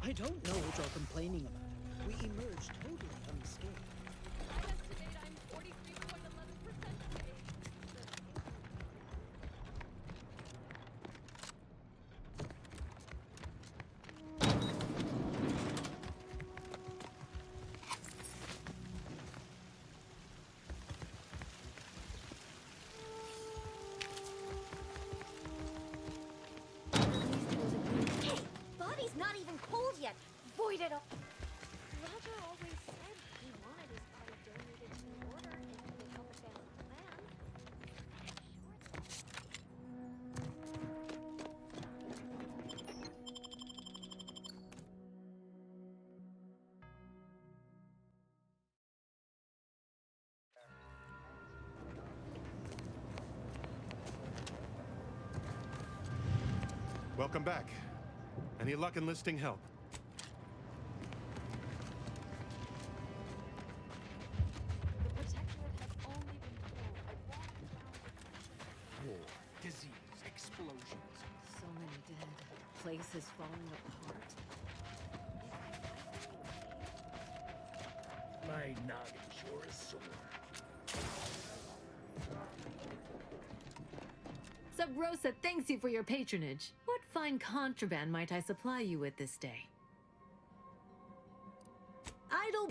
I don't know what you're complaining about. We emerged totally unscathed. I estimate I'm 43.11% safe. Hey, Bobby's not even cold yet. Void it up. Roger always said he wanted his body donated to the order if it would help advance the plan. Welcome back. Any luck enlisting help? The protectorate has only been told. I walked around with War, disease, explosions. So many dead. Places falling apart. My noggin sure is sore. Sub Rosa thanks you for your patronage. What fine contraband might I supply you with this day? Idle.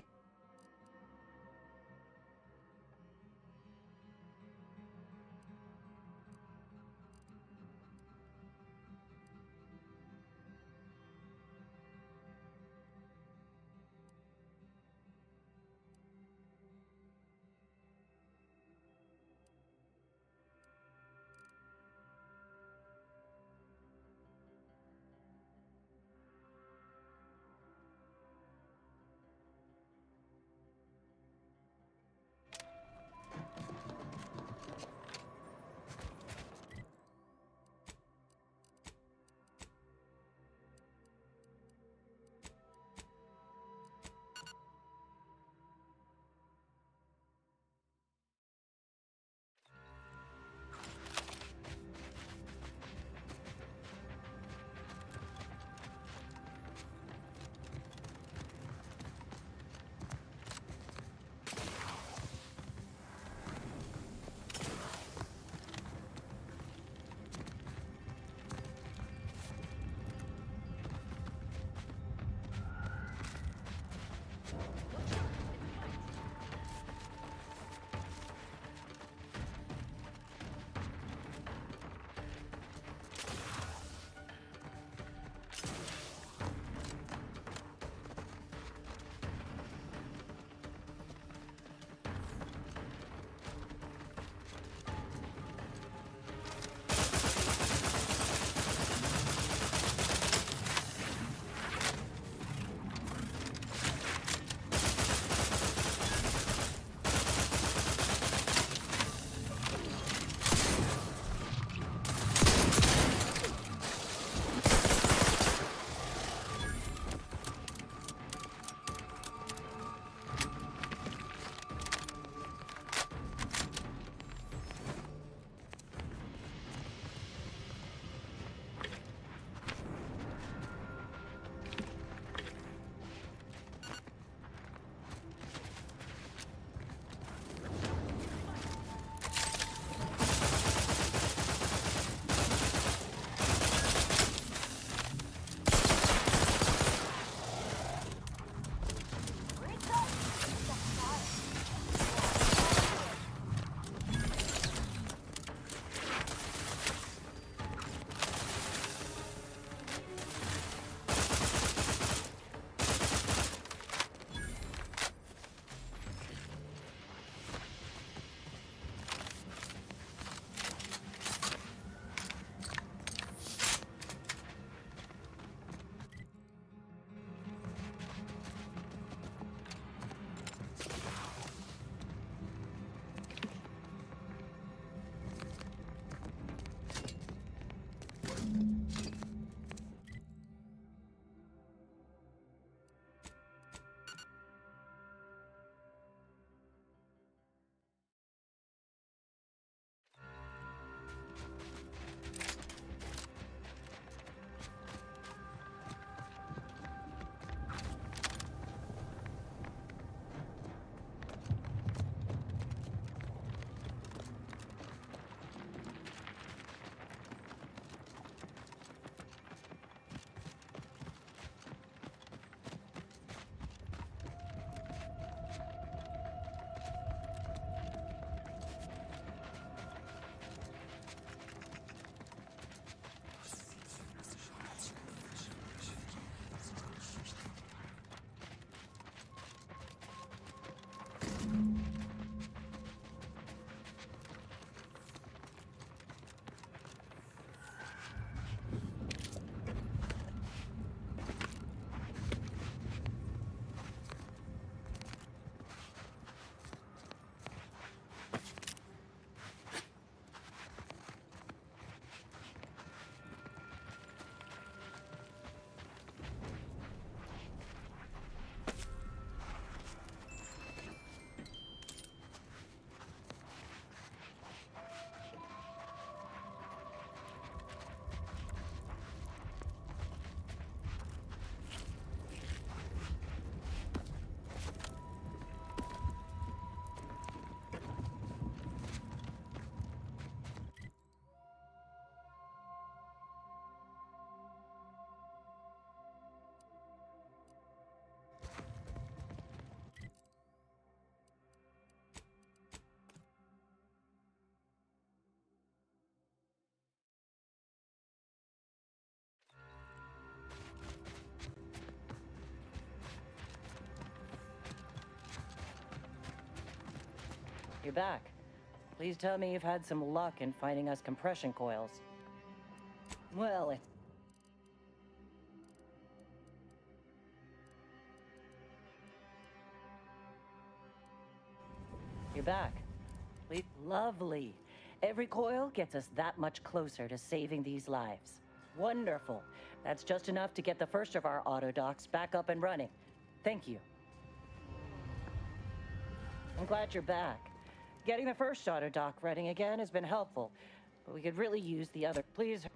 You're back. Please tell me you've had some luck in finding us compression coils. Well, you're back. Lovely. Every coil gets us that much closer to saving these lives. Wonderful. That's just enough to get the first of our auto docks back up and running. Thank you. I'm glad you're back. Getting the first auto dock running again has been helpful, but we could really use the other. Please.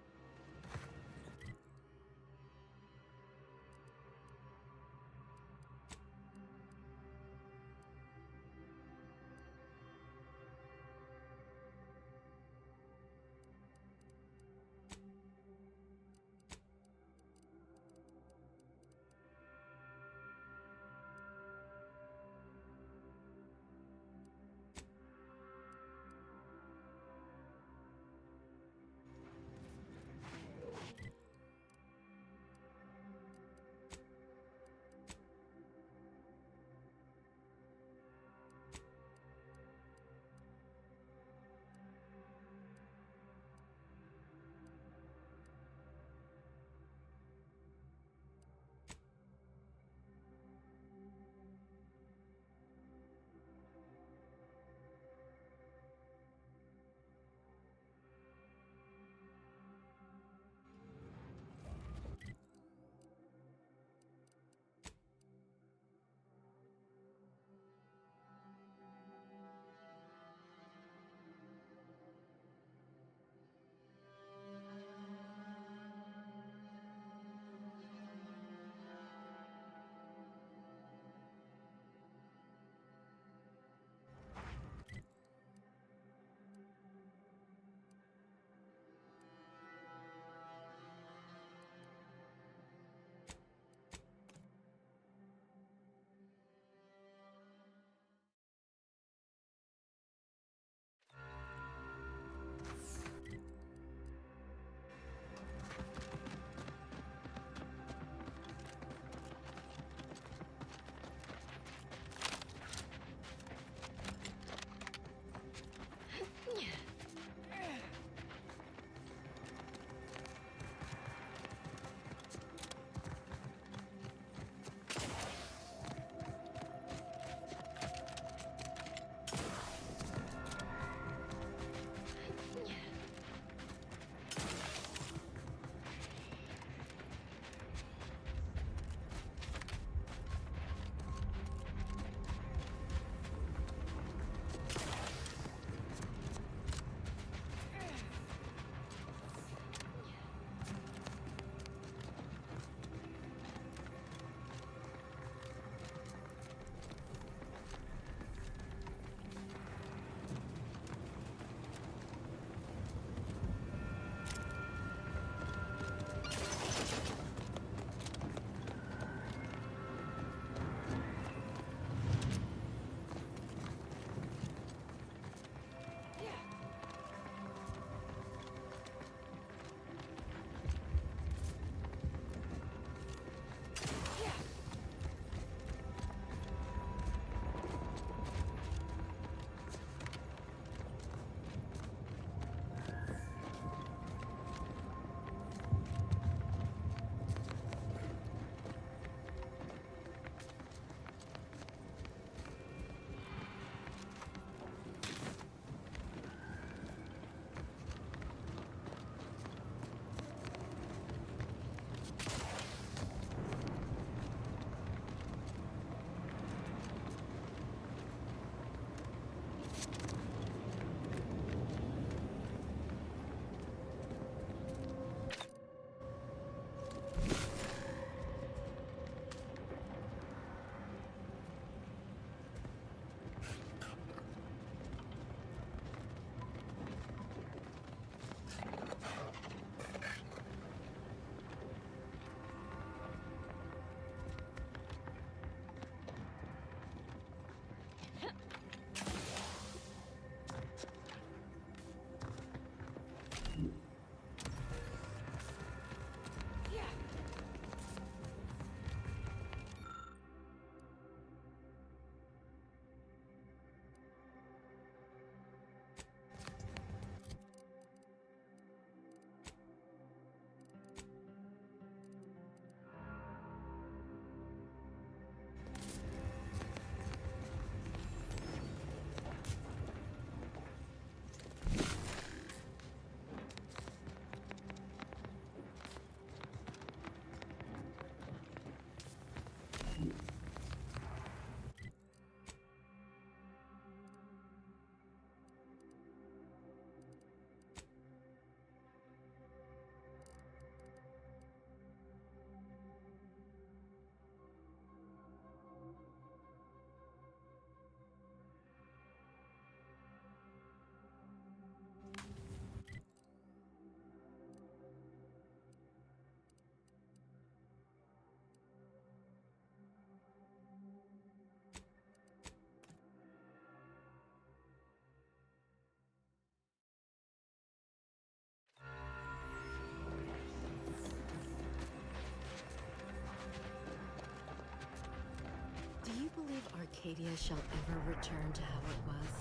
Arcadia shall ever return to how it was.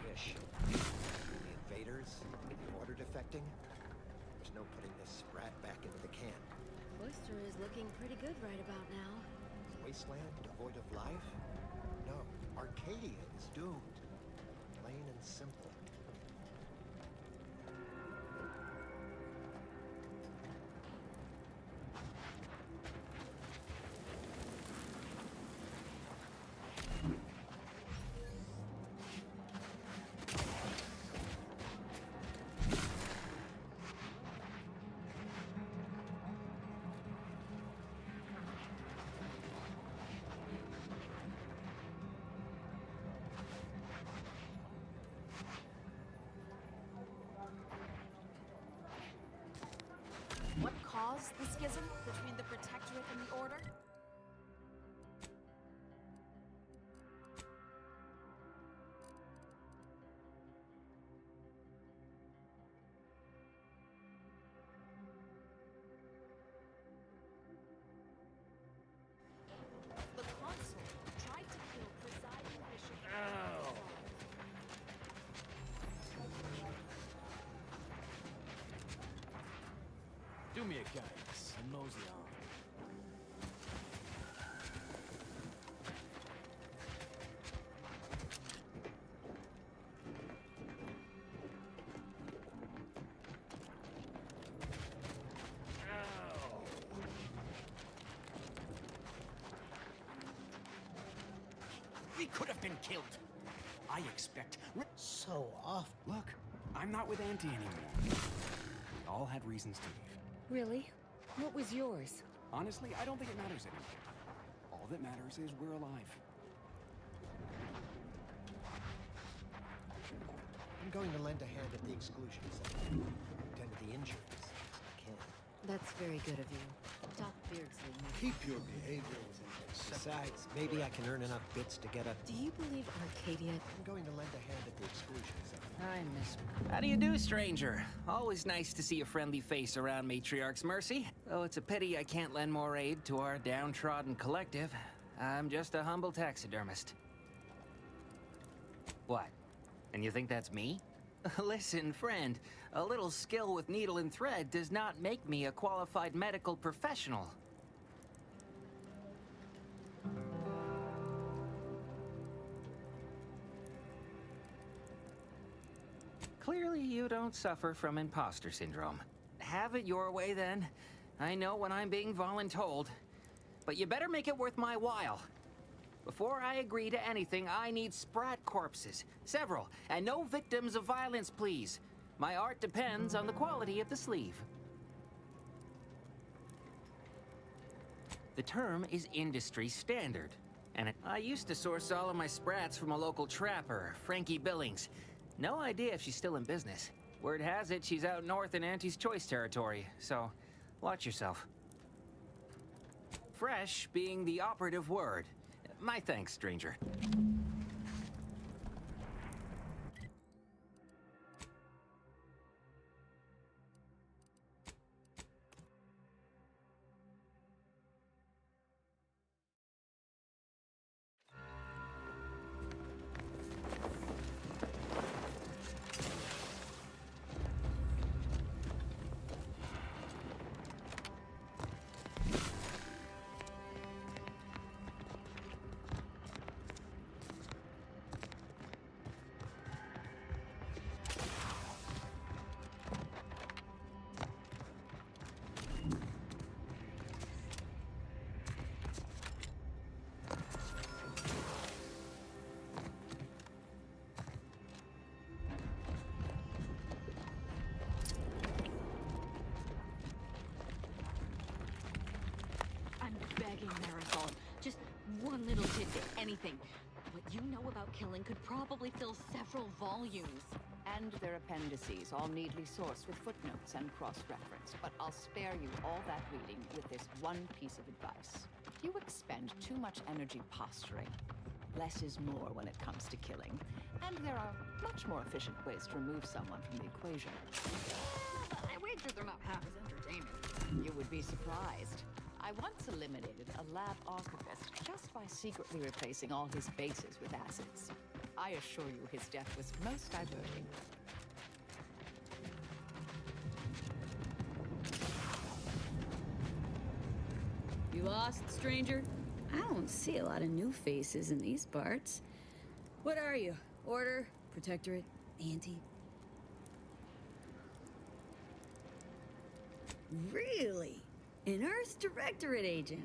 Wish. The invaders, the order defecting. There's no putting this sprat back into the can. Oyster is looking pretty good right about now. Wasteland devoid of life? No, Arcadia is doomed. Plain and simple. What caused the schism between the Protectorate and the Order? The Consul tried to kill presiding Bishop. Do me a kindness and mosey on. We could have been killed. I expect. So off. Look, I'm not with Auntie anymore. We all had reasons to leave. Really? What was yours? Honestly, I don't think it matters anymore. All that matters is we're alive. I'm going to lend a hand at the exclusion center. Tend to the injuries as I can. That's very good of you. Doc Beardsley. Keep your behavior within Besides, maybe I can earn enough bits to get a... Do you believe Arcadia? I'm going to lend a hand at the exclusion center. I miss. How do you do, stranger? Always nice to see a friendly face around Matriarch's mercy. Though it's a pity I can't lend more aid to our downtrodden collective. I'm just a humble taxidermist. What? And you think that's me? Listen, friend, a little skill with needle and thread does not make me a qualified medical professional. Clearly, you don't suffer from imposter syndrome. Have it your way, then. I know when I'm being voluntold. But you better make it worth my while. Before I agree to anything, I need sprat corpses. Several. And no victims of violence, please. My art depends on the quality of the sleeve. The term is industry standard. And I used to source all of my sprats from a local trapper, Frankie Billings. No idea if she's still in business. Word has it she's out north in Auntie's Choice territory, so watch yourself. Fresh being the operative word. My thanks, stranger. Marisol, just one little tidbit, anything. What you know about killing could probably fill several volumes. And their appendices, all neatly sourced with footnotes and cross-reference. But I'll spare you all that reading with this one piece of advice. You expend too much energy posturing. Less is more when it comes to killing. And there are much more efficient ways to remove someone from the equation. I wager they're not half as entertaining. You would be surprised. I I once eliminated a lab archivist just by secretly replacing all his bases with acids. I assure you his death was most diverting. You lost, stranger? I don't see a lot of new faces in these parts. What are you? Order? Protectorate? Anti? Really? An Earth Directorate agent?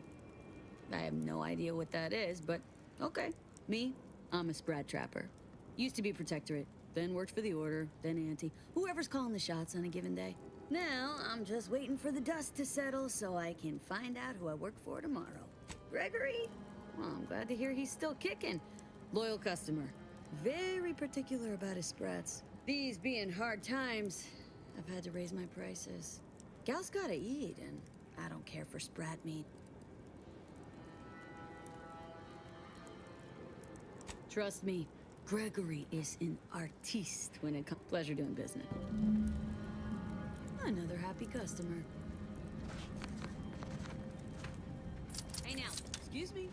I have no idea what that is, but okay. Me, I'm a Sprat Trapper. Used to be Protectorate, then worked for the Order, then Anti. Whoever's calling the shots on a given day. Now, I'm just waiting for the dust to settle so I can find out who I work for tomorrow. Gregory? Well, I'm glad to hear he's still kicking. Loyal customer. Very particular about his sprats. These being hard times, I've had to raise my prices. Gal's gotta eat, and I don't care for sprat meat. Trust me, Gregory is an artiste when it comes. Pleasure doing business. Another happy customer. Hey now, excuse me.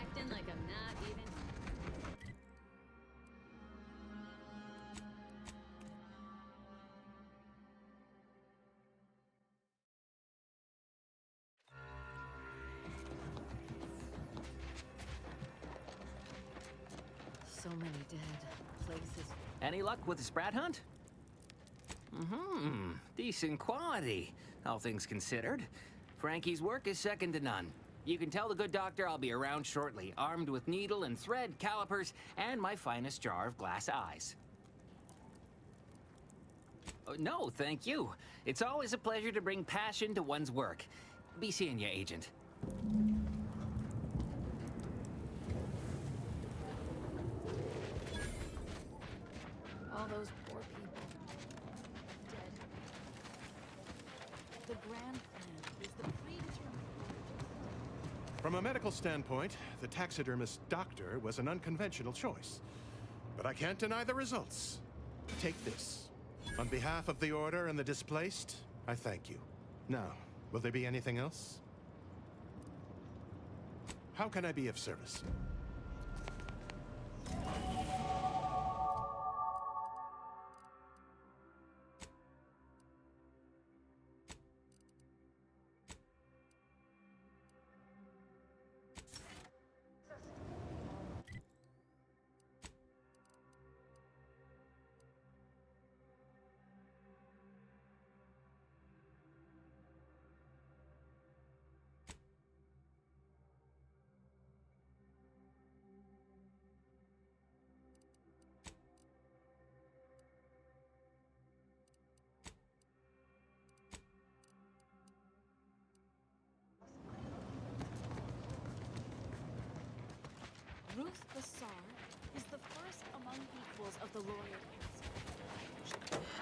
Acting like I'm not even. So many dead places. Any luck with the sprat hunt? Decent quality, all things considered. Frankie's work is second to none. You can tell the good doctor I'll be around shortly, armed with needle and thread, calipers, and my finest jar of glass eyes. No, thank you. It's always a pleasure to bring passion to one's work. Be seeing ya, Agent. All those poor people. Dead. The grand plan is the predetermined. From a medical standpoint, the taxidermist doctor was an unconventional choice. But I can't deny the results. Take this. On behalf of the Order and the displaced, I thank you. Now, will there be anything else? How can I be of service? Ruth Bassar is the first among equals of the Laureate Council.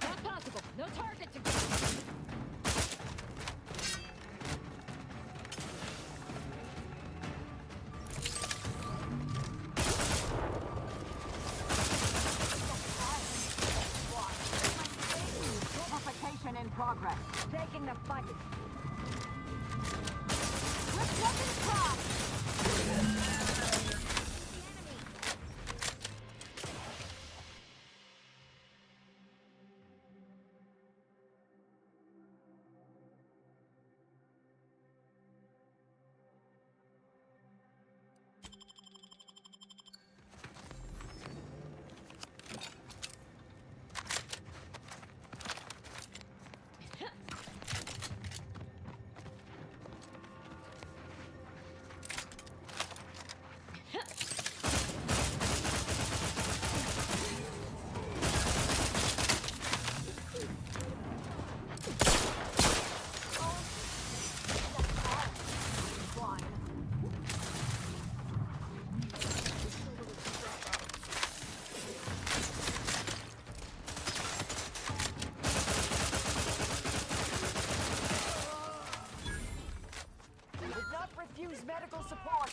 Not possible. No target to go. In progress. Taking the fight. Let's let them try. Use medical support.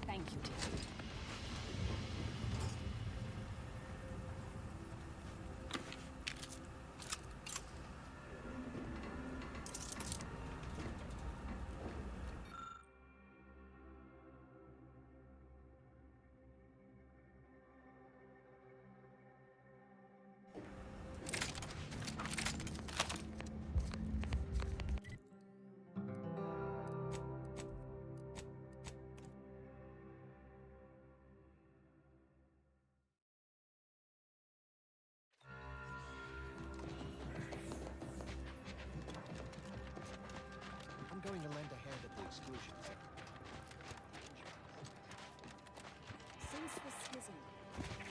Thank you, dear. I'm going to lend a hand at the exclusion zone. Since the schism,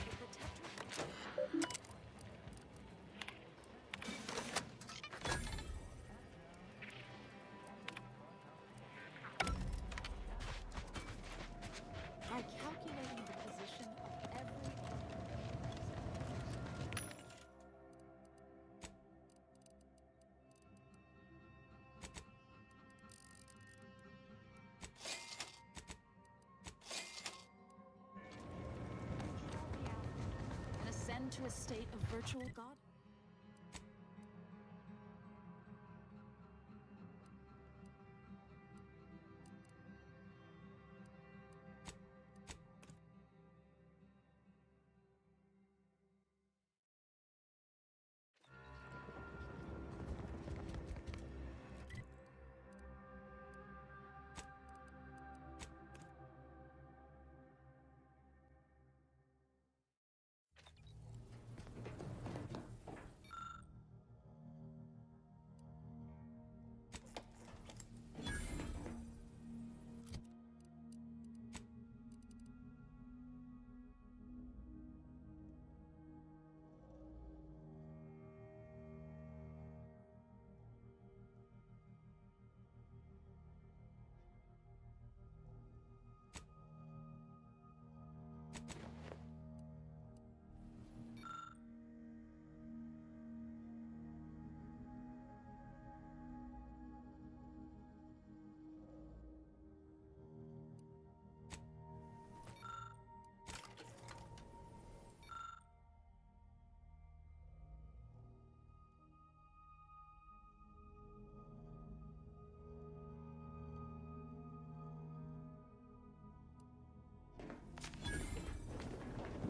the protector... By calculating the position of every and ascend to a state of virtual god?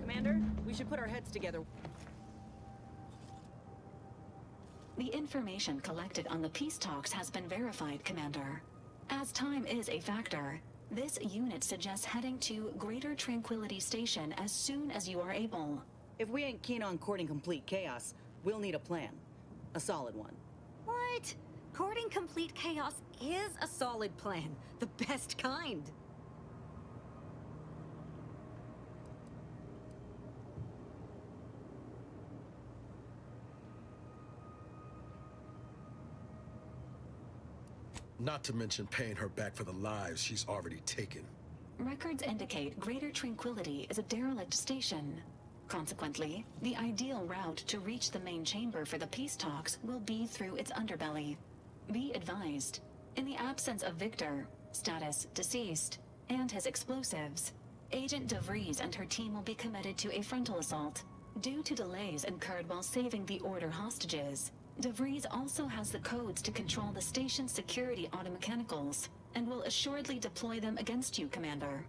Commander, we should put our heads together. The information collected on the peace talks has been verified, Commander. As time is a factor, this unit suggests heading to Greater Tranquility Station as soon as you are able. If we ain't keen on courting complete chaos, we'll need a plan. A solid one. What? Courting complete chaos is a solid plan. The best kind. Not to mention paying her back for the lives she's already taken. Records indicate Greater Tranquility is a derelict station. Consequently, the ideal route to reach the main chamber for the peace talks will be through its underbelly. Be advised, in the absence of Victor, status deceased, and his explosives, Agent DeVries and her team will be committed to a frontal assault. Due to delays incurred while saving the Order hostages, DeVries also has the codes to control the station's security automechanicals, and will assuredly deploy them against you, Commander.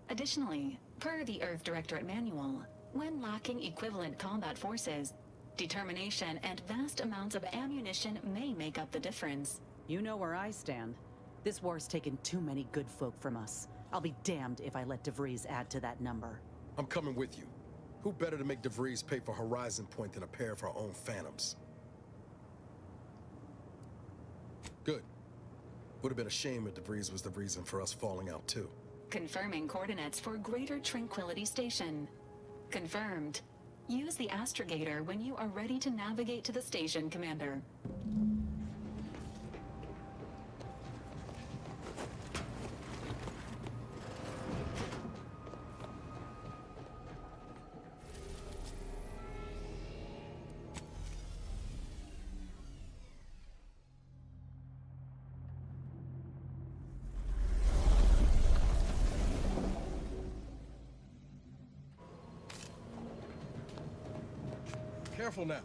Additionally, per the Earth Directorate Manual, when lacking equivalent combat forces, determination and vast amounts of ammunition may make up the difference. You know where I stand. This war's taken too many good folk from us. I'll be damned if I let DeVries add to that number. I'm coming with you. Who better to make DeVries pay for Horizon Point than a pair of her own phantoms? Good. Would have been a shame if DeVries was the reason for us falling out too. Confirming coordinates for Greater Tranquility Station. Confirmed. Use the astrogator when you are ready to navigate to the station, Commander. Careful now.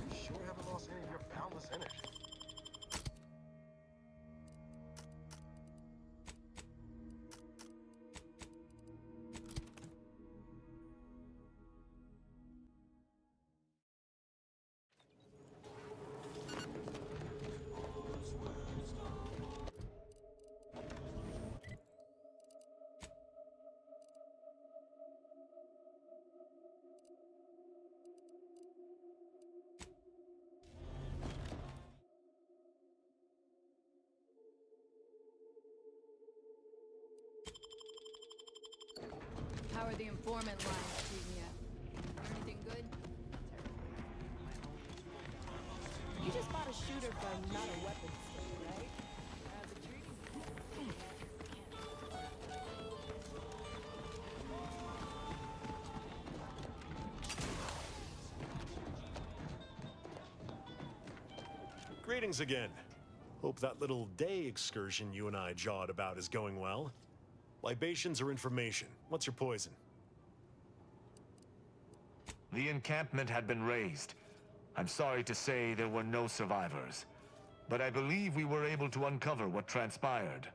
You sure haven't lost any of your boundless energy. How are the informant lines treating you? Anything good? You just bought a shooter from not a weapons store, right? How's it treating you? Greetings again. Hope that little day excursion you and I jawed about is going well. Libations or information? What's your poison? The encampment had been razed. I'm sorry to say there were no survivors, but I believe we were able to uncover what transpired.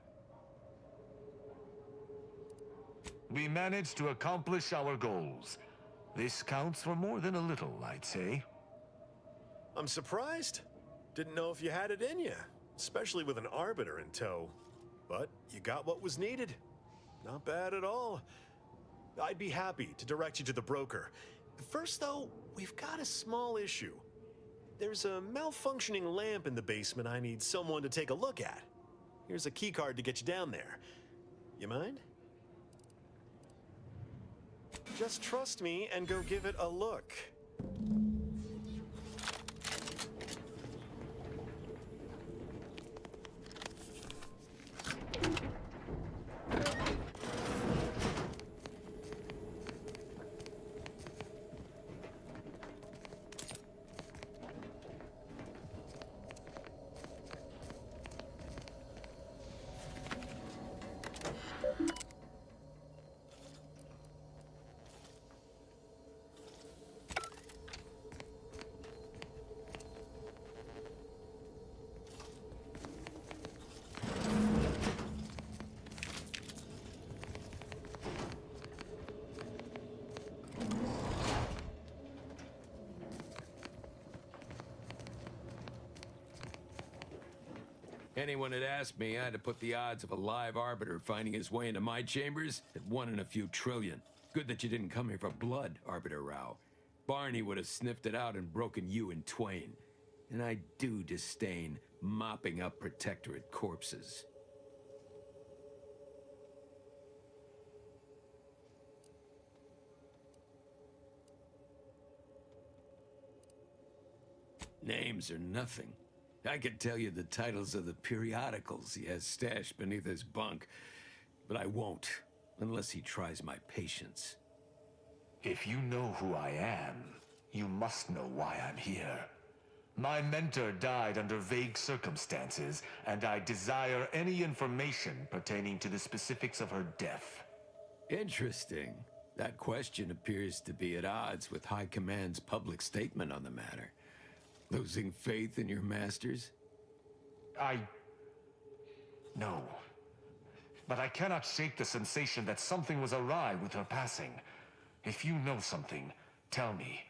We managed to accomplish our goals. This counts for more than a little, I'd say. I'm surprised. Didn't know if you had it in you, especially with an arbiter in tow. But you got what was needed. Not bad at all. I'd be happy to direct you to the broker. First, though, we've got a small issue. There's a malfunctioning lamp in the basement I need someone to take a look at. Here's a keycard to get you down there. You mind? Just trust me and go give it a look. Anyone had asked me, I had to put the odds of a live arbiter finding his way into my chambers at 1 in a few trillion. Good that you didn't come here for blood, Arbiter Rao. Barney would have sniffed it out and broken you in twain. And I do disdain mopping up Protectorate corpses. Names are nothing. I could tell you the titles of the periodicals he has stashed beneath his bunk, but I won't, unless he tries my patience. If you know who I am, you must know why I'm here. My mentor died under vague circumstances, and I desire any information pertaining to the specifics of her death. Interesting. That question appears to be at odds with High Command's public statement on the matter. Losing faith in your masters? No. But I cannot shake the sensation that something was awry with her passing. If you know something, tell me.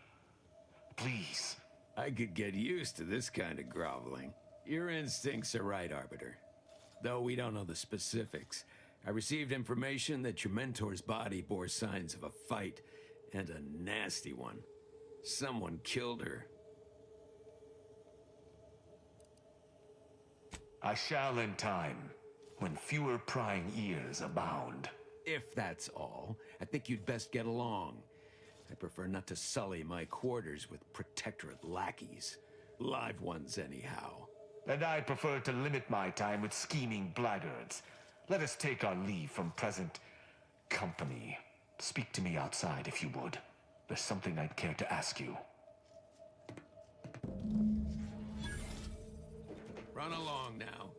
Please. I could get used to this kind of groveling. Your instincts are right, Arbiter. Though we don't know the specifics, I received information that your mentor's body bore signs of a fight, and a nasty one. Someone killed her. I shall in time, when fewer prying ears abound. If that's all, I think you'd best get along. I prefer not to sully my quarters with Protectorate lackeys. Live ones, anyhow. And I prefer to limit my time with scheming blackguards. Let us take our leave from present company. Speak to me outside, if you would. There's something I'd care to ask you. Run along now.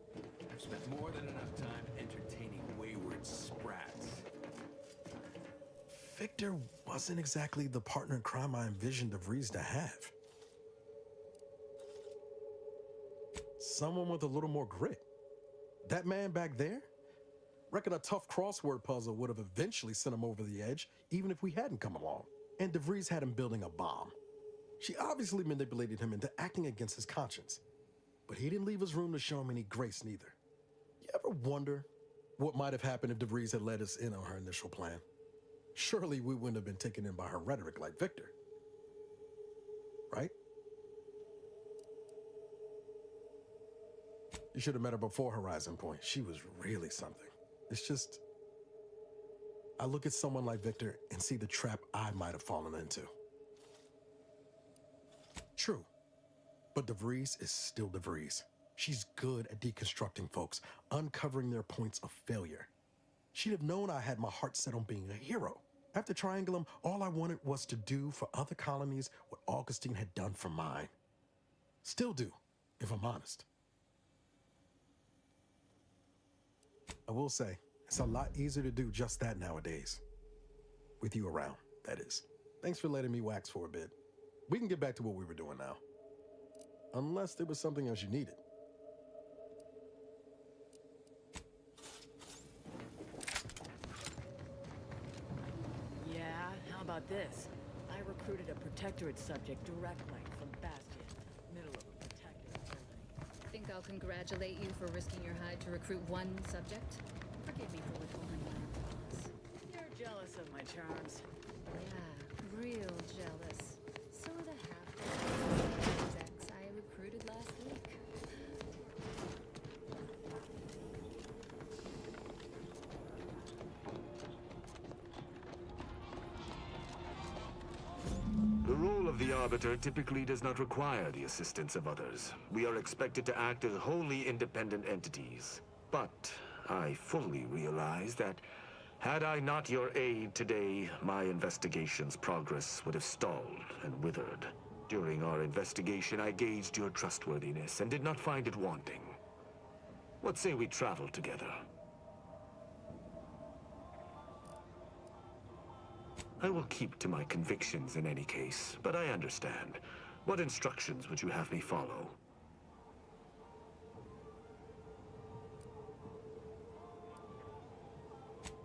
I've spent more than enough time entertaining wayward sprats. Victor wasn't exactly the partner in crime I envisioned DeVries to have. Someone with a little more grit. That man back there? Reckon a tough crossword puzzle would have eventually sent him over the edge, even if we hadn't come along. And DeVries had him building a bomb. She obviously manipulated him into acting against his conscience. But he didn't leave us room to show him any grace neither. You ever wonder what might have happened if DeVries had let us in on her initial plan? Surely we wouldn't have been taken in by her rhetoric like Victor. Right? You should have met her before Horizon Point. She was really something. It's just, I look at someone like Victor and see the trap I might have fallen into. True, but DeVries is still DeVries. She's good at deconstructing folks, uncovering their points of failure. She'd have known I had my heart set on being a hero. After Triangulum, all I wanted was to do for other colonies what Augustine had done for mine. Still do, if I'm honest. I will say, it's a lot easier to do just that nowadays. With you around, that is. Thanks for letting me wax for a bit. We can get back to what we were doing now. Unless there was something else you needed. Yeah, how about this? I recruited a Protectorate subject directly from Bastion, middle of a Protectorate building. Think I'll congratulate you for risking your hide to recruit one subject? Forgive me for withholding my applause. You're jealous of my charms. Yeah, real jealous. So are the half-dozen execs I recruited last week. The role of the Arbiter typically does not require the assistance of others. We are expected to act as wholly independent entities. But I fully realize that had I not your aid today, my investigation's progress would have stalled and withered. During our investigation, I gauged your trustworthiness and did not find it wanting. What say we travel together? I will keep to my convictions in any case, but I understand. What instructions would you have me follow?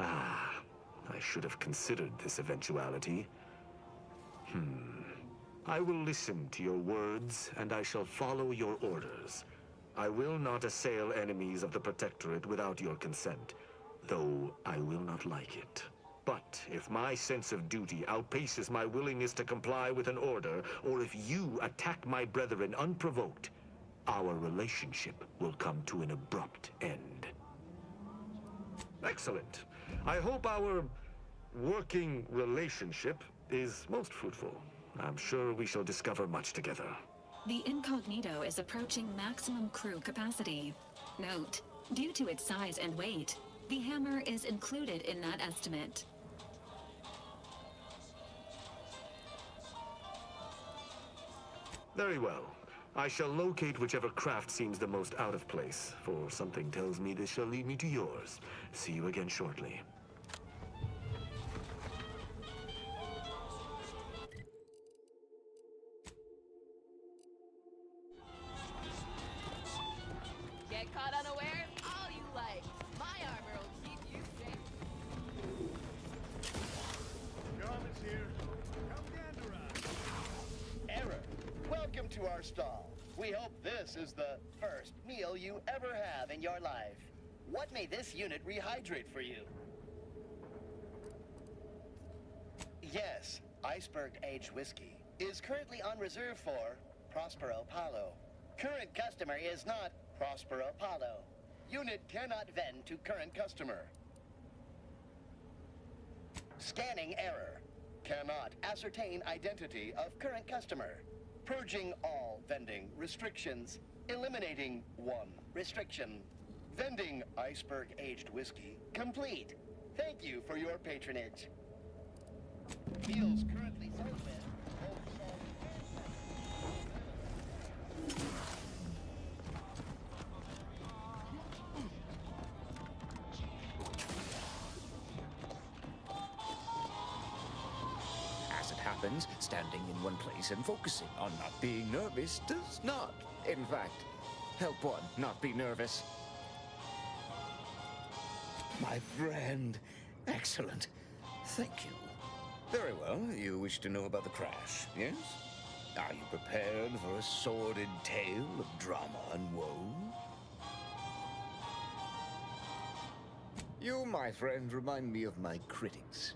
Ah, I should have considered this eventuality. I will listen to your words, and I shall follow your orders. I will not assail enemies of the Protectorate without your consent, though I will not like it. But if my sense of duty outpaces my willingness to comply with an order, or if you attack my brethren unprovoked, our relationship will come to an abrupt end. Excellent. I hope our working relationship is most fruitful. I'm sure we shall discover much together. The incognito is approaching maximum crew capacity. Note, due to its size and weight, the hammer is included in that estimate. Very well. I shall locate whichever craft seems the most out of place, for something tells me this shall lead me to yours. See you again shortly. Get caught unaware? All you like. My armor will keep you safe. Garment's here. Error. Welcome to our stall. We hope this is the first meal you ever have in your life. What may this unit rehydrate for you? Yes, iceberg-aged whiskey is currently on reserve for Prospero Paulo. Current customer is not Prospero Paulo. Unit cannot vend to current customer. Scanning error. Cannot ascertain identity of current customer. Purging all vending restrictions. Eliminating one restriction. Vending iceberg-aged whiskey complete. Thank you for your patronage. Meals currently sold with both salt As it happens, standing in one place and focusing on not being nervous does not, in fact, help one not be nervous. My friend, excellent. Thank you. Very well, you wish to know about the crash, yes? Are you prepared for a sordid tale of drama and woe? You, my friend, remind me of my critics.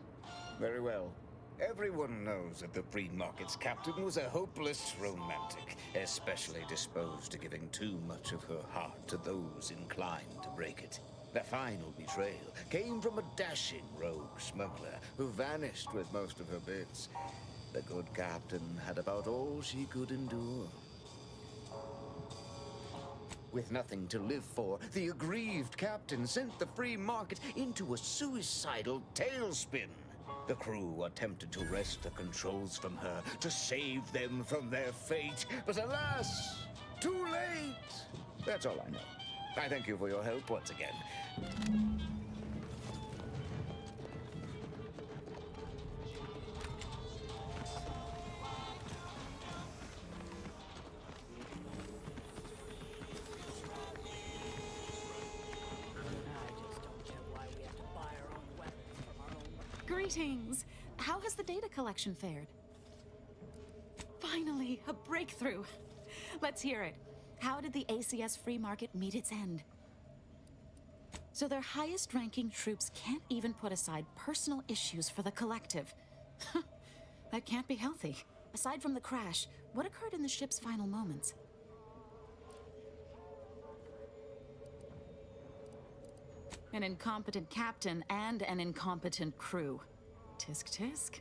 Very well. Everyone knows that the free market's captain was a hopeless romantic, especially disposed to giving too much of her heart to those inclined to break it. The final betrayal came from a dashing rogue smuggler who vanished with most of her bits. The good captain had about all she could endure. With nothing to live for, the aggrieved captain sent the free market into a suicidal tailspin. The crew attempted to wrest the controls from her to save them from their fate, but alas, too late! That's all I know. I thank you for your help once again. Greetings! How has the data collection fared? Finally, a breakthrough! Let's hear it. How did the ACS free market meet its end? So their highest-ranking troops can't even put aside personal issues for the collective. That can't be healthy. Aside from the crash, what occurred in the ship's final moments? An incompetent captain and an incompetent crew. Tisk tisk.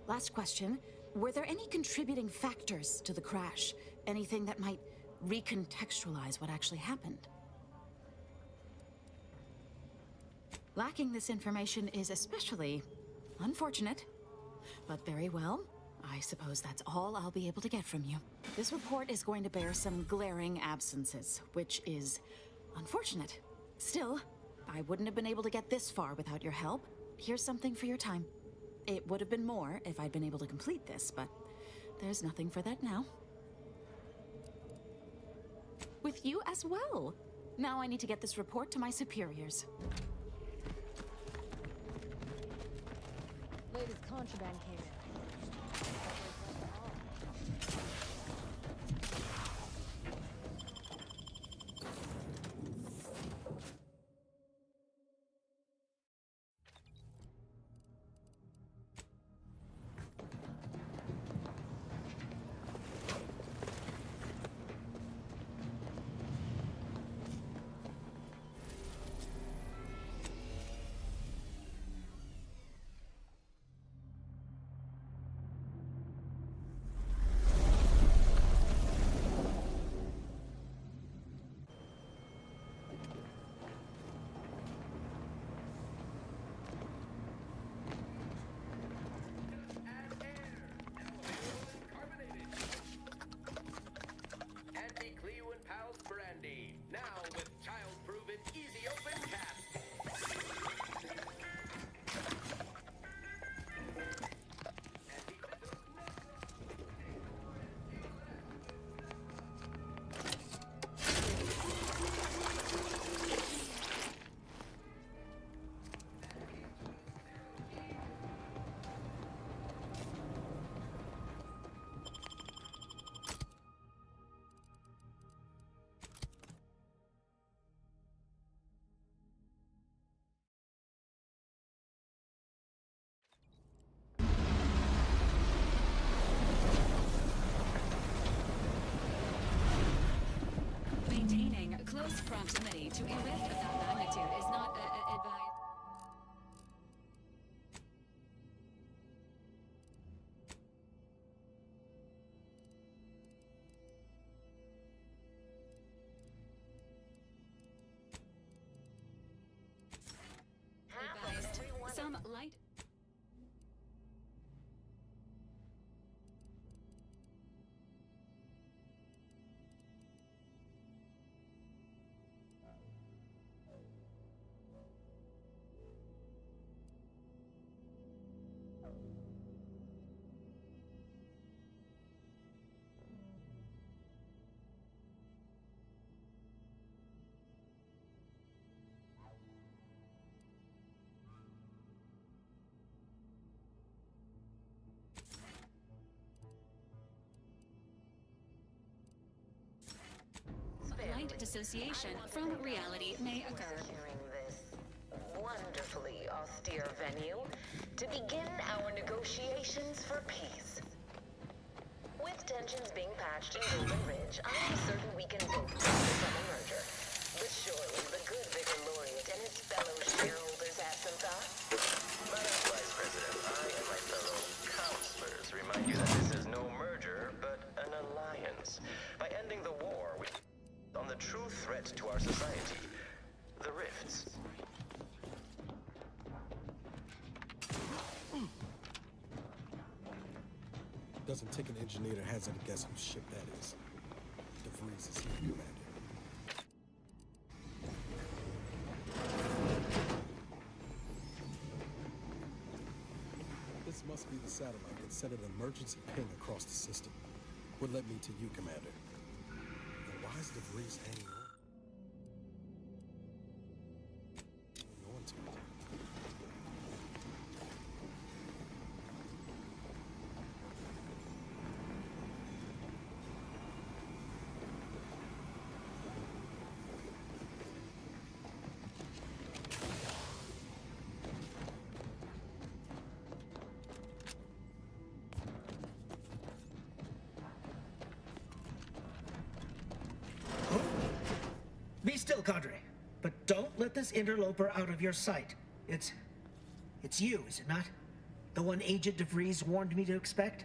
Last question. Were there any contributing factors to the crash? Anything that might recontextualize what actually happened? Lacking this information is especially unfortunate, but very well. I suppose that's all I'll be able to get from you. This report is going to bear some glaring absences, which is unfortunate. Still, I wouldn't have been able to get this far without your help. Here's something for your time. It would have been more if I'd been able to complete this, but there's nothing for that now. With you as well. Now I need to get this report to my superiors. Latest contraband came in. Close proximity to a rift of that magnitude is not advised. Some light. Light dissociation from reality may occur. This wonderfully austere venue to begin our negotiations for peace. With tensions being patched in Golden Ridge, I'm certain we can both focus on a merger. But surely the good Vicar Laureate and his fellow shareholders have some thought? Madam Vice President, I and my fellow counselors remind you that this is no merger, but an alliance. By ending the war, we on the true threat to our society, the rifts. Doesn't take an engineer to hazard a guess whose ship that is. DeVries is here, Commander. This must be the satellite that sent an emergency ping across the system. What led me to you, Commander? And why is DeVries hanging on? No one to it. Be still, Cadre. But don't let this interloper out of your sight. It's you, is it not? The one Agent DeVries warned me to expect?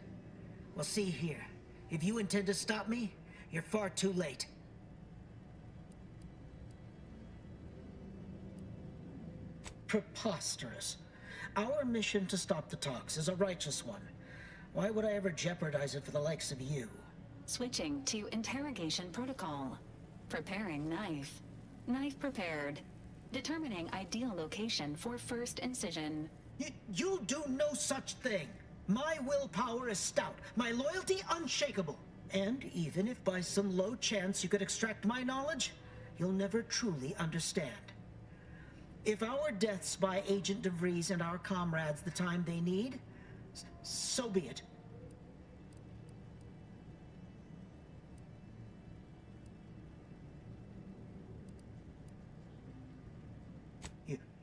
Well, see here. If you intend to stop me, you're far too late. Preposterous. Our mission to stop the talks is a righteous one. Why would I ever jeopardize it for the likes of you? Switching to interrogation protocol. Preparing knife. Knife prepared. Determining ideal location for first incision. You'll do no such thing. My willpower is stout, my loyalty unshakable. And even if by some low chance you could extract my knowledge, you'll never truly understand. If our deaths buy Agent DeVries and our comrades the time they need, so be it.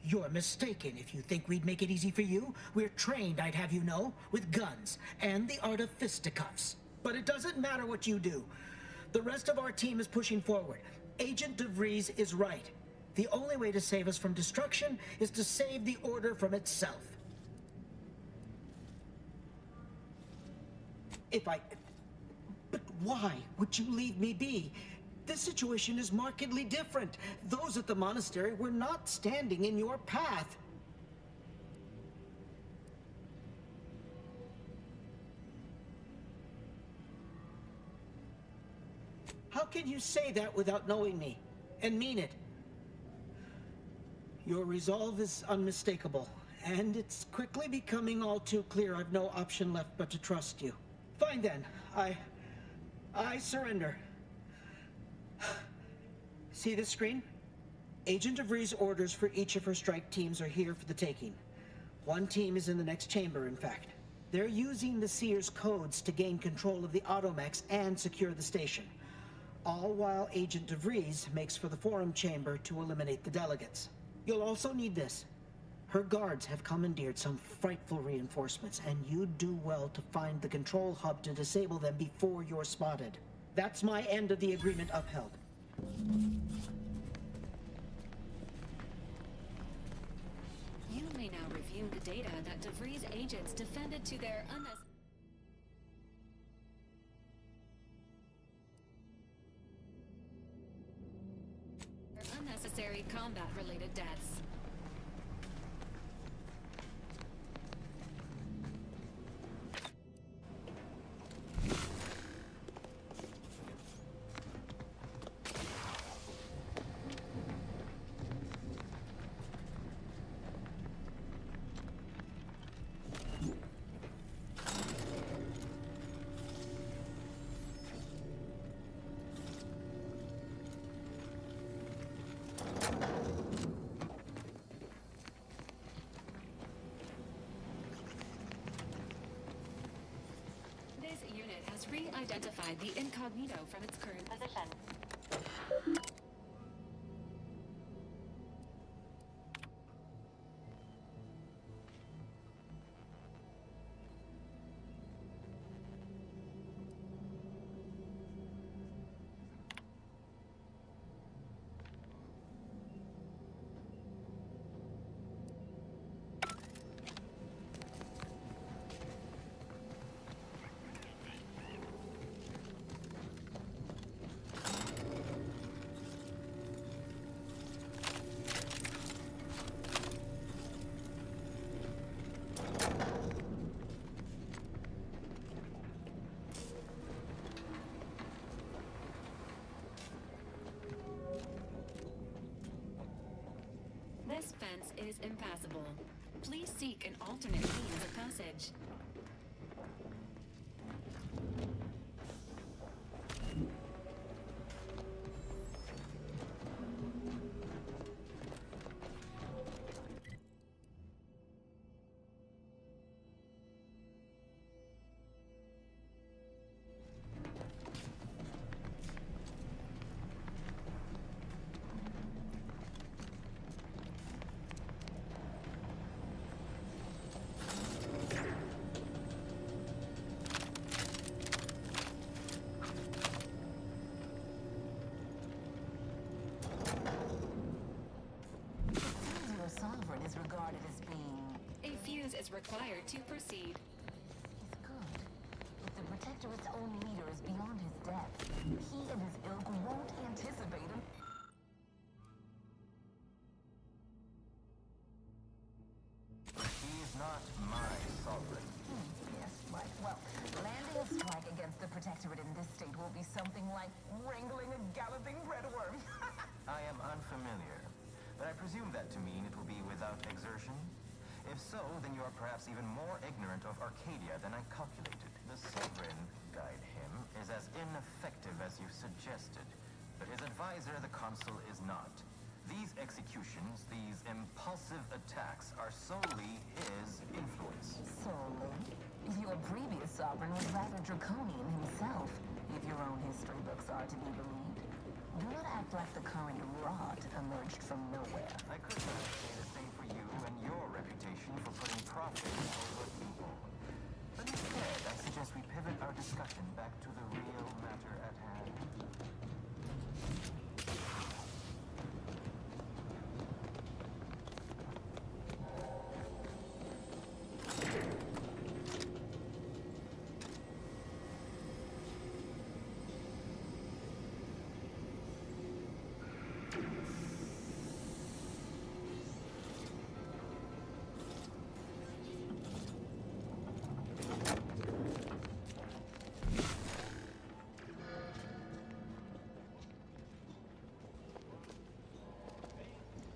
You're mistaken if you think we'd make it easy for you. We're trained, I'd have you know, with guns and the art of fisticuffs. But it doesn't matter what you do. The rest of our team is pushing forward. Agent DeVries is right. The only way to save us from destruction is to save the Order from itself. But why would you leave me be? This situation is markedly different. Those at the monastery were not standing in your path. How can you say that without knowing me, and mean it? Your resolve is unmistakable, and it's quickly becoming all too clear I've no option left but to trust you. Fine then, I surrender. See this screen? Agent DeVries' orders for each of her strike teams are here for the taking. One team is in the next chamber, in fact. They're using the Seer's codes to gain control of the automechs and secure the station. All while Agent DeVries makes for the forum chamber to eliminate the delegates. You'll also need this. Her guards have commandeered some frightful reinforcements, and you'd do well to find the control hub to disable them before you're spotted. That's my end of the agreement upheld. fumed data that DeVries agents defended to their unnecessary combat-related deaths. This unit has re-identified the incognito from its current position. This fence is impassable. Please seek an alternate means of passage. Is regarded as being... A fuse is required to proceed. He's good. If the Protectorate's own leader is beyond his depth, he and his ilk won't anticipate him. He's not my sovereign. Yes, right. Well, landing a strike against the Protectorate in this state will be something like wrangling a galloping breadworm. I am unfamiliar, but I presume that to mean it will be without exertion? If so, then you are perhaps even more ignorant of Arcadia than I calculated. The Sovereign, guide him, is as ineffective as you suggested, but his advisor, the Consul, is not. These executions, these impulsive attacks, are solely his influence. Solely? Your previous sovereign was rather draconian himself, if your own history books are to be believed. Do not act like the current rot emerged from nowhere. I could not say the same for you and your reputation for putting profit over people. But instead, I suggest we pivot our discussion back to the real matter at hand.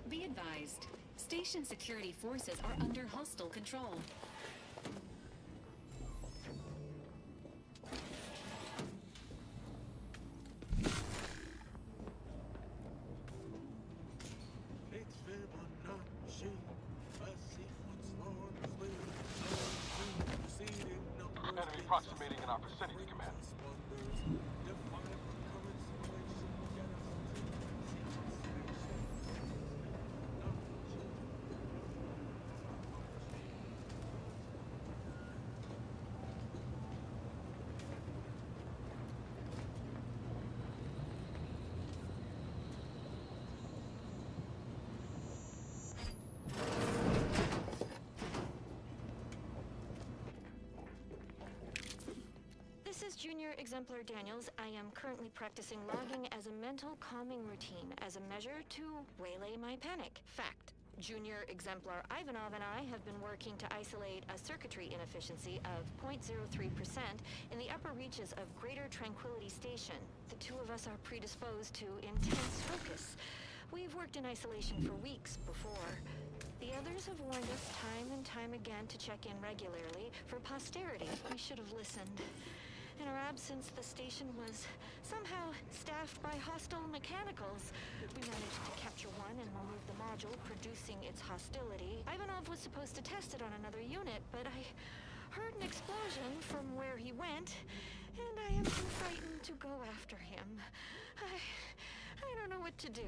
Be advised, station security forces are under hostile control. Enemy approximating in our vicinity, Commander. Junior Exemplar Daniels, I am currently practicing logging as a mental calming routine as a measure to waylay my panic. Fact. Junior Exemplar Ivanov and I have been working to isolate a circuitry inefficiency of 0.03% in the upper reaches of Greater Tranquility Station. The two of us are predisposed to intense focus. We've worked in isolation for weeks before. The others have warned us time and time again to check in regularly. For posterity, we should have listened. In our absence, the station was somehow staffed by hostile mechanicals. We managed to capture one and remove the module producing its hostility. Ivanov was supposed to test it on another unit, but I heard an explosion from where he went, and I am too frightened to go after him. I don't know what to do.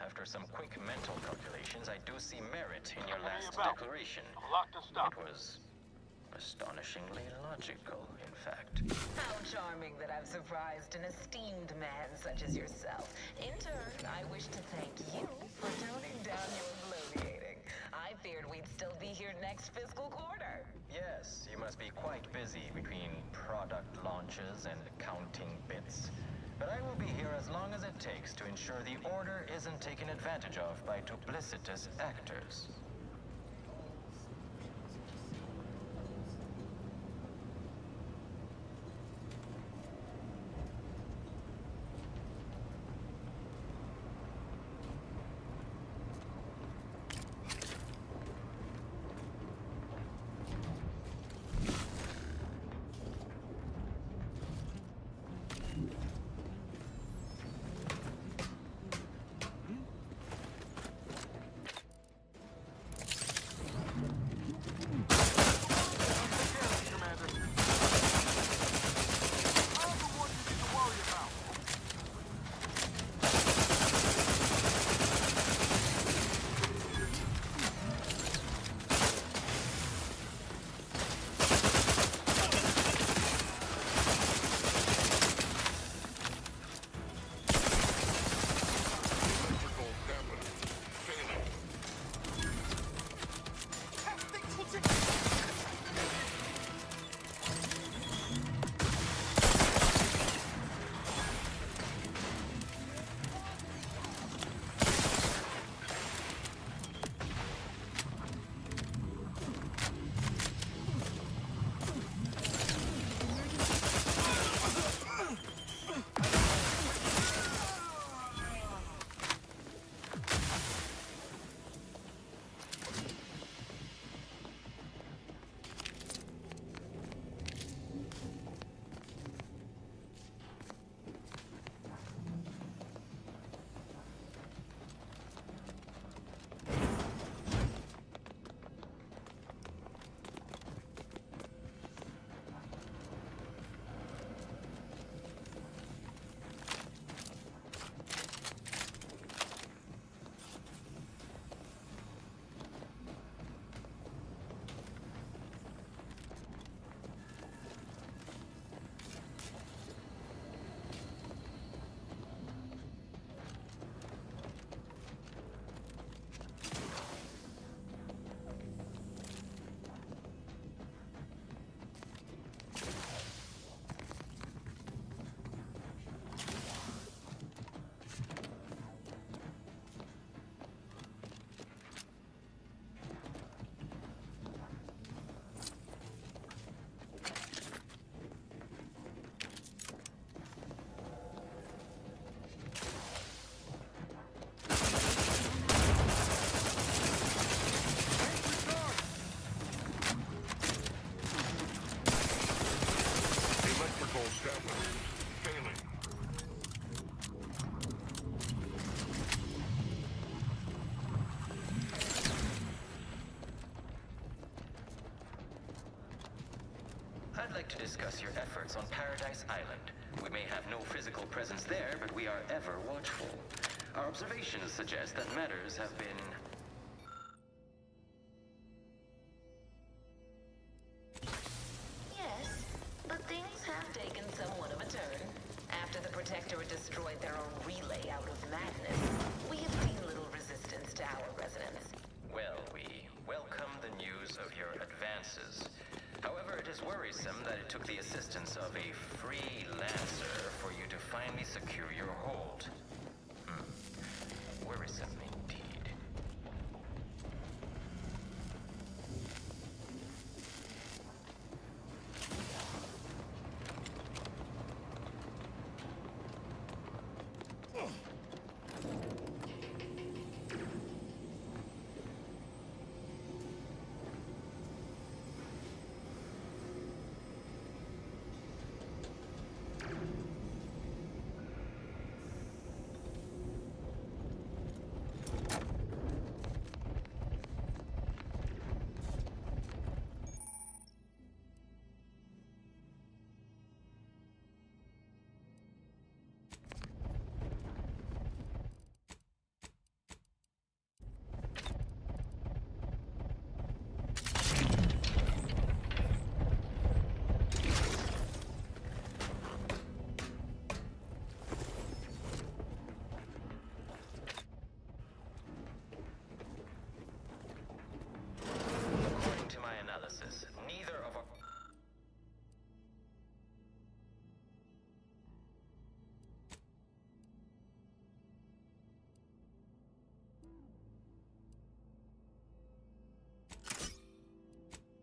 After some quick mental calculations, I do see merit in your last declaration. It was astonishingly logical, in fact. How charming that I've surprised an esteemed man such as yourself. In turn, I wish to thank you for toning down your bloviating. I feared we'd still be here next fiscal quarter. Yes, you must be quite busy between product launches and counting bits. But I will be here as long as it takes to ensure the order isn't taken advantage of by duplicitous actors. I'd like to discuss your efforts on Paradise Island. We may have no physical presence there, but we are ever watchful. Our observations suggest that matters have been... Yes, but things have taken somewhat of a turn. After the Protectorate destroyed their own relay out of madness, we have seen little resistance to our residents. Well, we welcome the news of your advances. However, it is worrisome that it took the assistance of a freelancer for you to finally secure your hold. Worrisome indeed.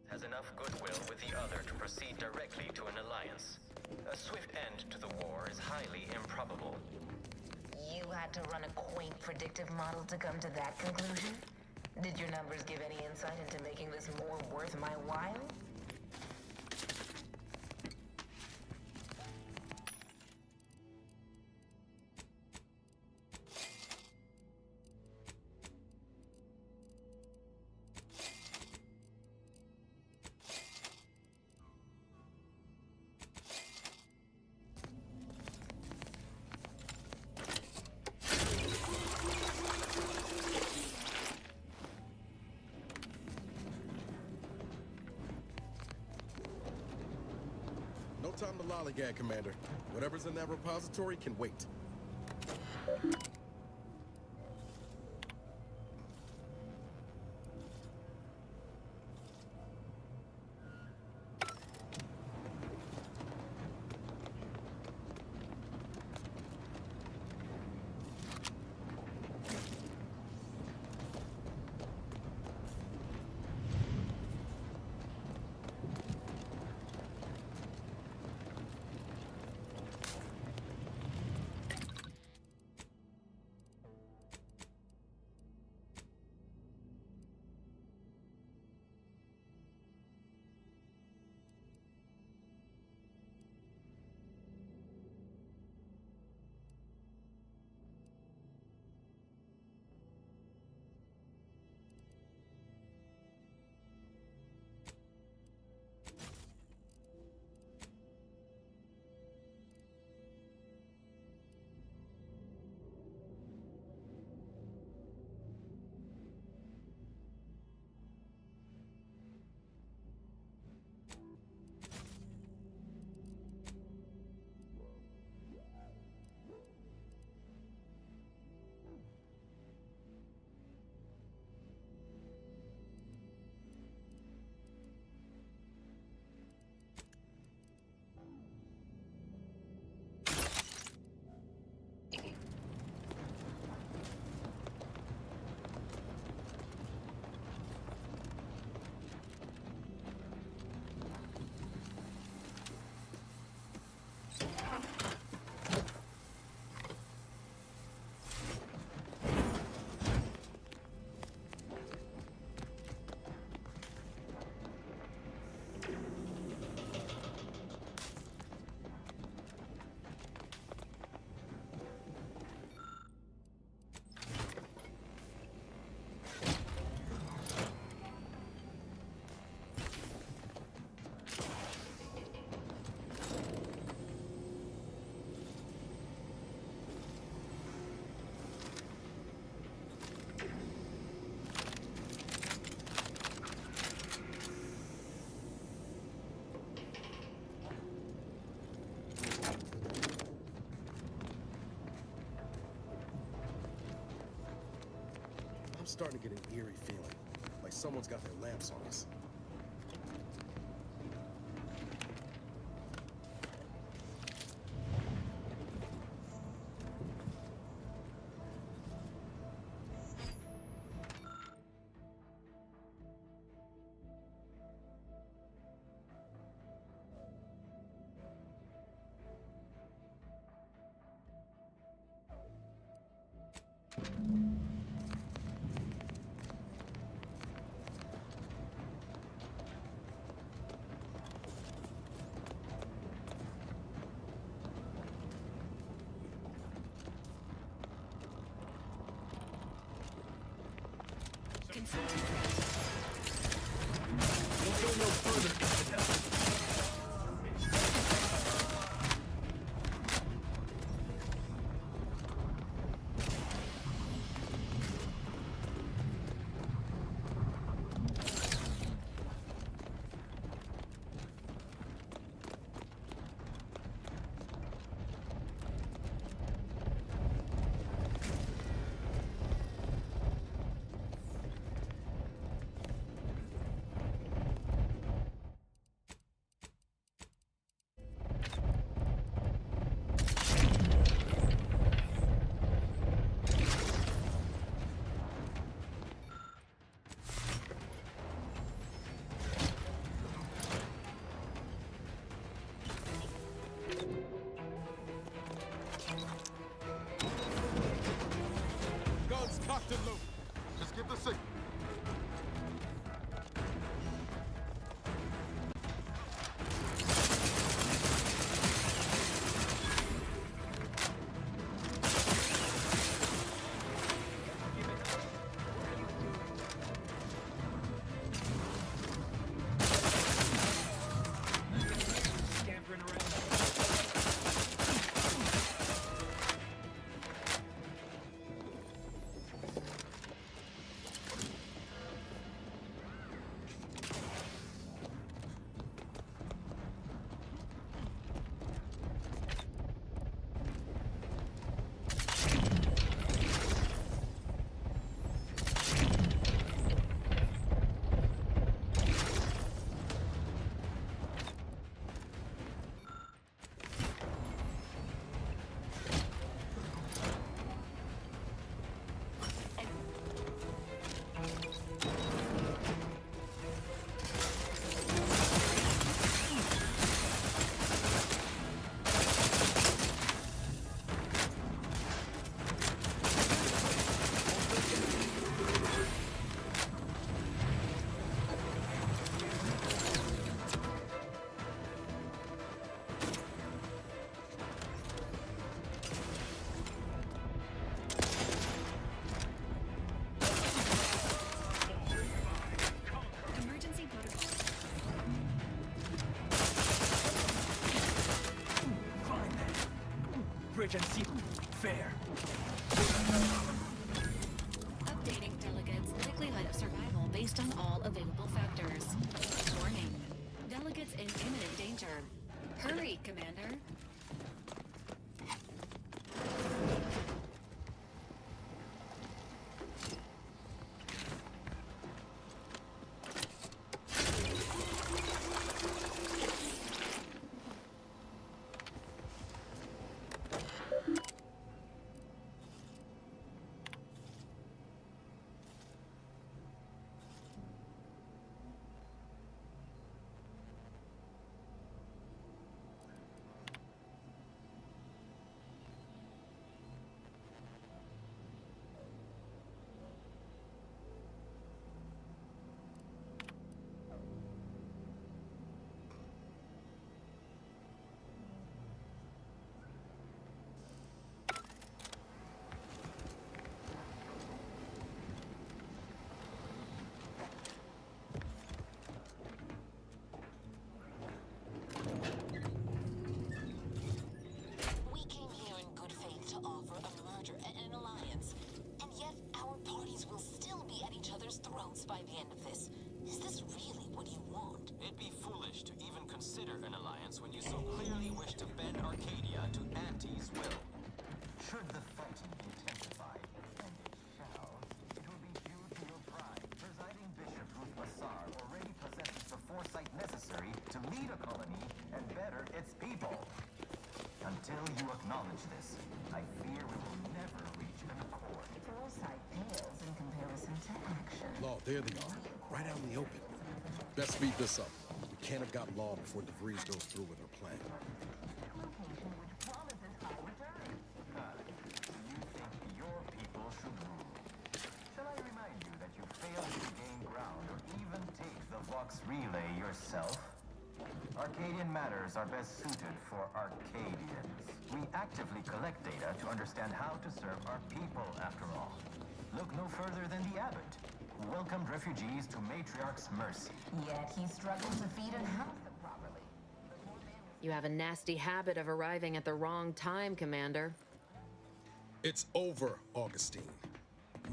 Has enough goodwill with the other to proceed directly to an alliance. A swift end to the war is highly improbable. You had to run a quaint predictive model to come to that conclusion? Did your numbers give any insight into making this more worth my while? No time to lollygag, Commander. Whatever's in that repository can wait. starting to get an eerie feeling, like someone's got their lamps on us. We'll go no further. Cocked and low. Just get the signal. Bridge and see fair. Updating delegates' likelihood of survival based on all available factors. Warning. Delegates in imminent danger. Hurry, Commander. there they are, right out in the open. Best speed this up. We can't have gotten long before DeVries goes through with her plan. Your people should rule. Shall I remind you that you failed to gain ground or even take the Vox relay yourself? Arcadian matters are best suited for Arcadians. We actively collect data to understand how to serve our people, after all. Look no further than the abbot, who welcomed refugees to Matriarch's mercy. Yet he struggled to feed and house them properly. You have a nasty habit of arriving at the wrong time, Commander. It's over, Augustine.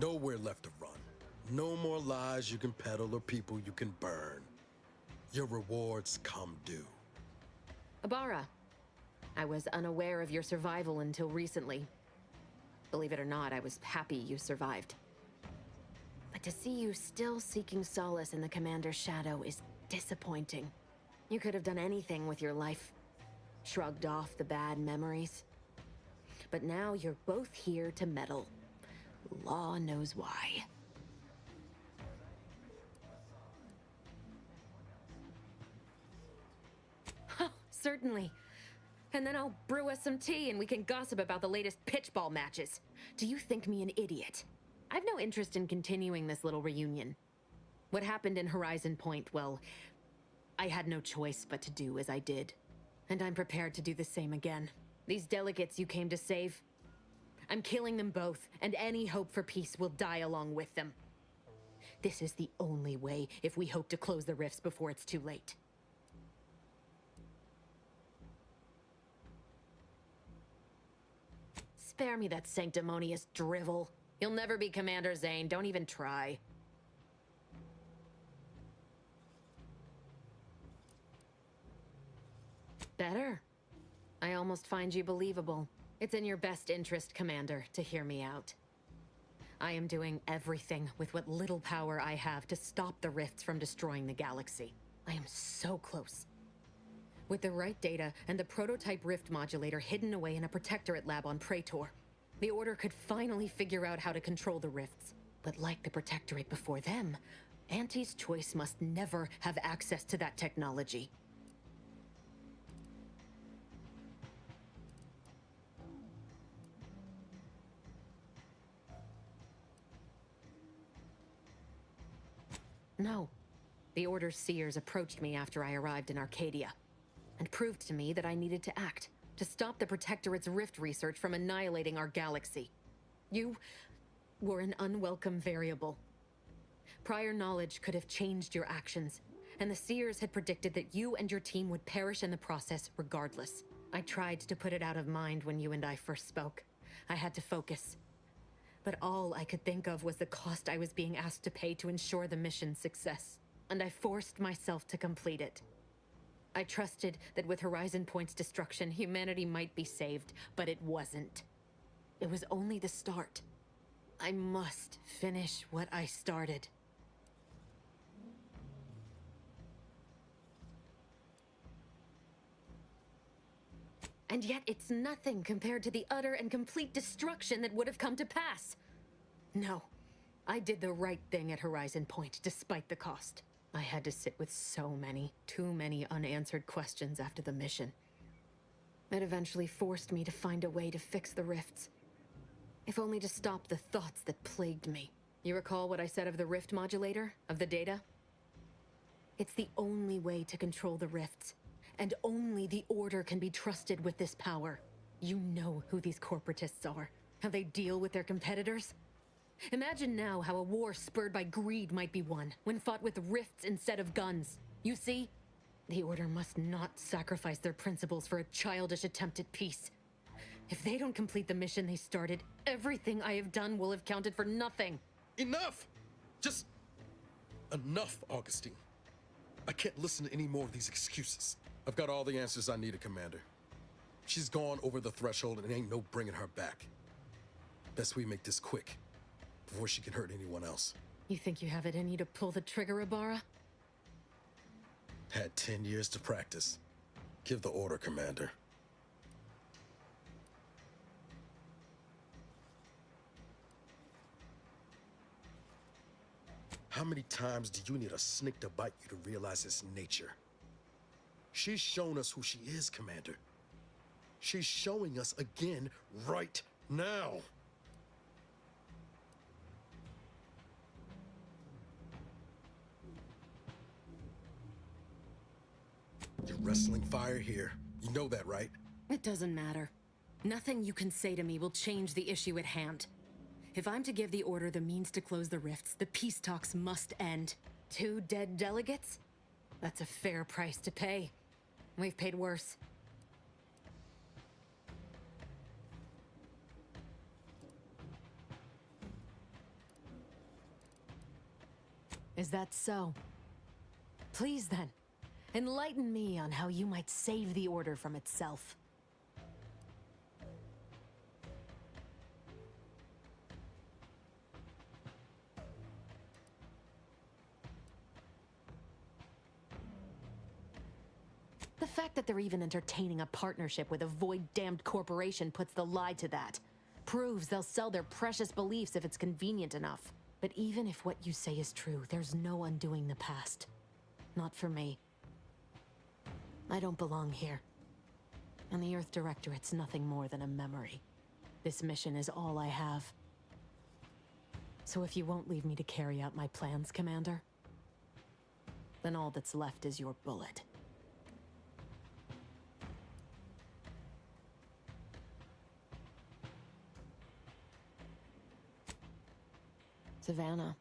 Nowhere left to run. No more lies you can peddle or people you can burn. Your rewards come due. Ibarra, I was unaware of your survival until recently. Believe it or not, I was happy you survived. But to see you still seeking solace in the Commander's shadow is disappointing. You could have done anything with your life. Shrugged off the bad memories. But now you're both here to meddle. Law knows why. Certainly. And then I'll brew us some tea and we can gossip about the latest pitchball matches. Do you think me an idiot? I've no interest in continuing this little reunion. What happened in Horizon Point, well, I had no choice but to do as I did. And I'm prepared to do the same again. These delegates you came to save, I'm killing them both, and any hope for peace will die along with them. This is the only way if we hope to close the rifts before it's too late. Spare me that sanctimonious drivel. You'll never be Commander Zane, don't even try. Better. I almost find you believable. It's in your best interest, Commander, to hear me out. I am doing everything with what little power I have to stop the rifts from destroying the galaxy. I am so close. With the right data and the prototype rift modulator hidden away in a protectorate lab on Praetor, the Order could finally figure out how to control the rifts. But like the protectorate before them, Auntie's Choice must never have access to that technology. No. The Order's seers approached me after I arrived in Arcadia, and proved to me that I needed to act, to stop the Protectorate's rift research from annihilating our galaxy. You were an unwelcome variable. Prior knowledge could have changed your actions, and the seers had predicted that you and your team would perish in the process regardless. I tried to put it out of mind when you and I first spoke. I had to focus. But all I could think of was the cost I was being asked to pay to ensure the mission's success, and I forced myself to complete it. I trusted that with Horizon Point's destruction, humanity might be saved, but it wasn't. It was only the start. I must finish what I started. And yet it's nothing compared to the utter and complete destruction that would have come to pass. No, I did the right thing at Horizon Point, despite the cost. I had to sit with too many unanswered questions after the mission. It eventually forced me to find a way to fix the rifts. If only to stop the thoughts that plagued me. You recall what I said of the rift modulator, of the data? It's the only way to control the rifts. And only the Order can be trusted with this power. You know who these corporatists are, how they deal with their competitors. Imagine now how a war spurred by greed might be won, when fought with rifts instead of guns. You see? The Order must not sacrifice their principles for a childish attempt at peace. If they don't complete the mission they started, everything I have done will have counted for nothing. Enough! Just enough, Augustine. I can't listen to any more of these excuses. I've got all the answers I needed, Commander. She's gone over the threshold and ain't no bringing her back. Best we make this quick, before she can hurt anyone else. You think you have it in you to pull the trigger, Ibarra? Had 10 years to practice. Give the order, Commander. How many times do you need a snake to bite you to realize its nature? She's shown us who she is, Commander. She's showing us again right now. You're wrestling fire here. You know that, right? It doesn't matter. Nothing you can say to me will change the issue at hand. If I'm to give the Order the means to close the rifts, the peace talks must end. 2 dead delegates? That's a fair price to pay. We've paid worse. Is that so? Please then, enlighten me on how you might save the Order from itself. The fact that they're even entertaining a partnership with a void-damned corporation puts the lie to that. Proves they'll sell their precious beliefs if it's convenient enough. But even if what you say is true, there's no undoing the past. Not for me. I don't belong here. And the Earth Directorate's nothing more than a memory. This mission is all I have. So if you won't leave me to carry out my plans, Commander, then all that's left is your bullet. Savannah.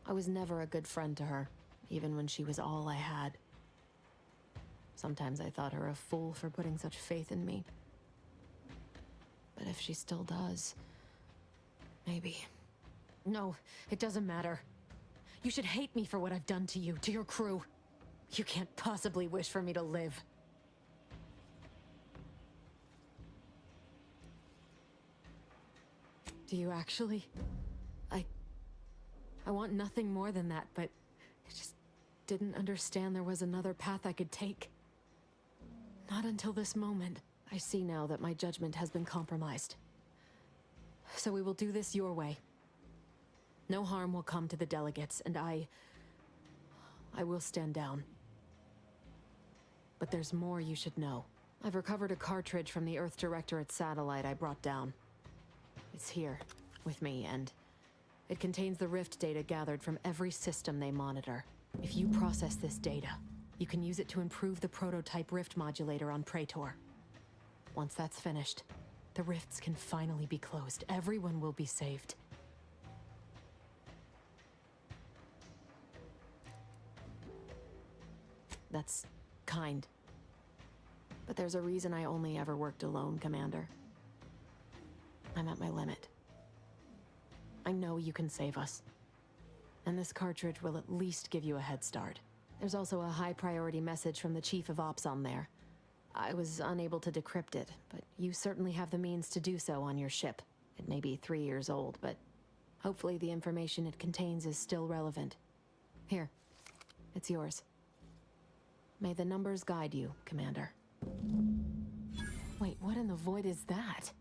I was never a good friend to her, even when she was all I had. Sometimes I thought her a fool for putting such faith in me. But if she still does, maybe. No, it doesn't matter. You should hate me for what I've done to you, to your crew. You can't possibly wish for me to live. Do you actually? I want nothing more than that, but I just didn't understand there was another path I could take. Not until this moment. I see now that my judgment has been compromised. So we will do this your way. No harm will come to the delegates, and I will stand down. But there's more you should know. I've recovered a cartridge from the Earth Directorate satellite I brought down. It's here, with me, and it contains the rift data gathered from every system they monitor. If you process this data, you can use it to improve the prototype rift modulator on Praetor. Once that's finished, the rifts can finally be closed. Everyone will be saved. That's kind. But there's a reason I only ever worked alone, Commander. I'm at my limit. I know you can save us. And this cartridge will at least give you a head start. There's also a high-priority message from the Chief of Ops on there. I was unable to decrypt it, but you certainly have the means to do so on your ship. It may be 3 years old, but hopefully the information it contains is still relevant. Here, it's yours. May the numbers guide you, Commander. Wait, what in the void is that?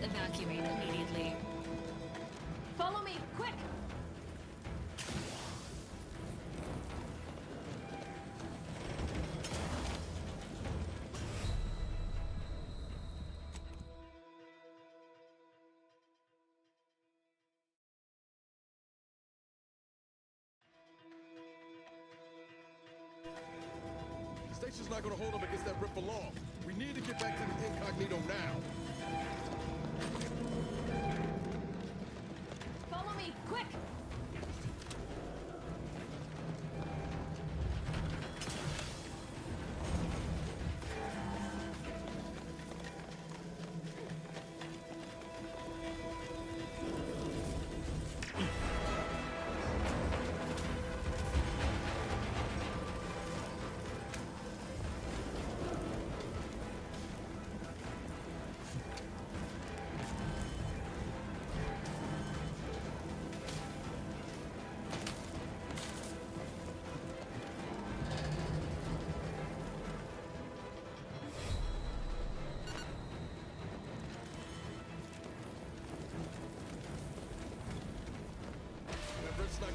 Evacuate immediately. Follow me, quick! The station's not gonna hold up against that rip for long. We need to get back to the incognito now. Follow me, quick!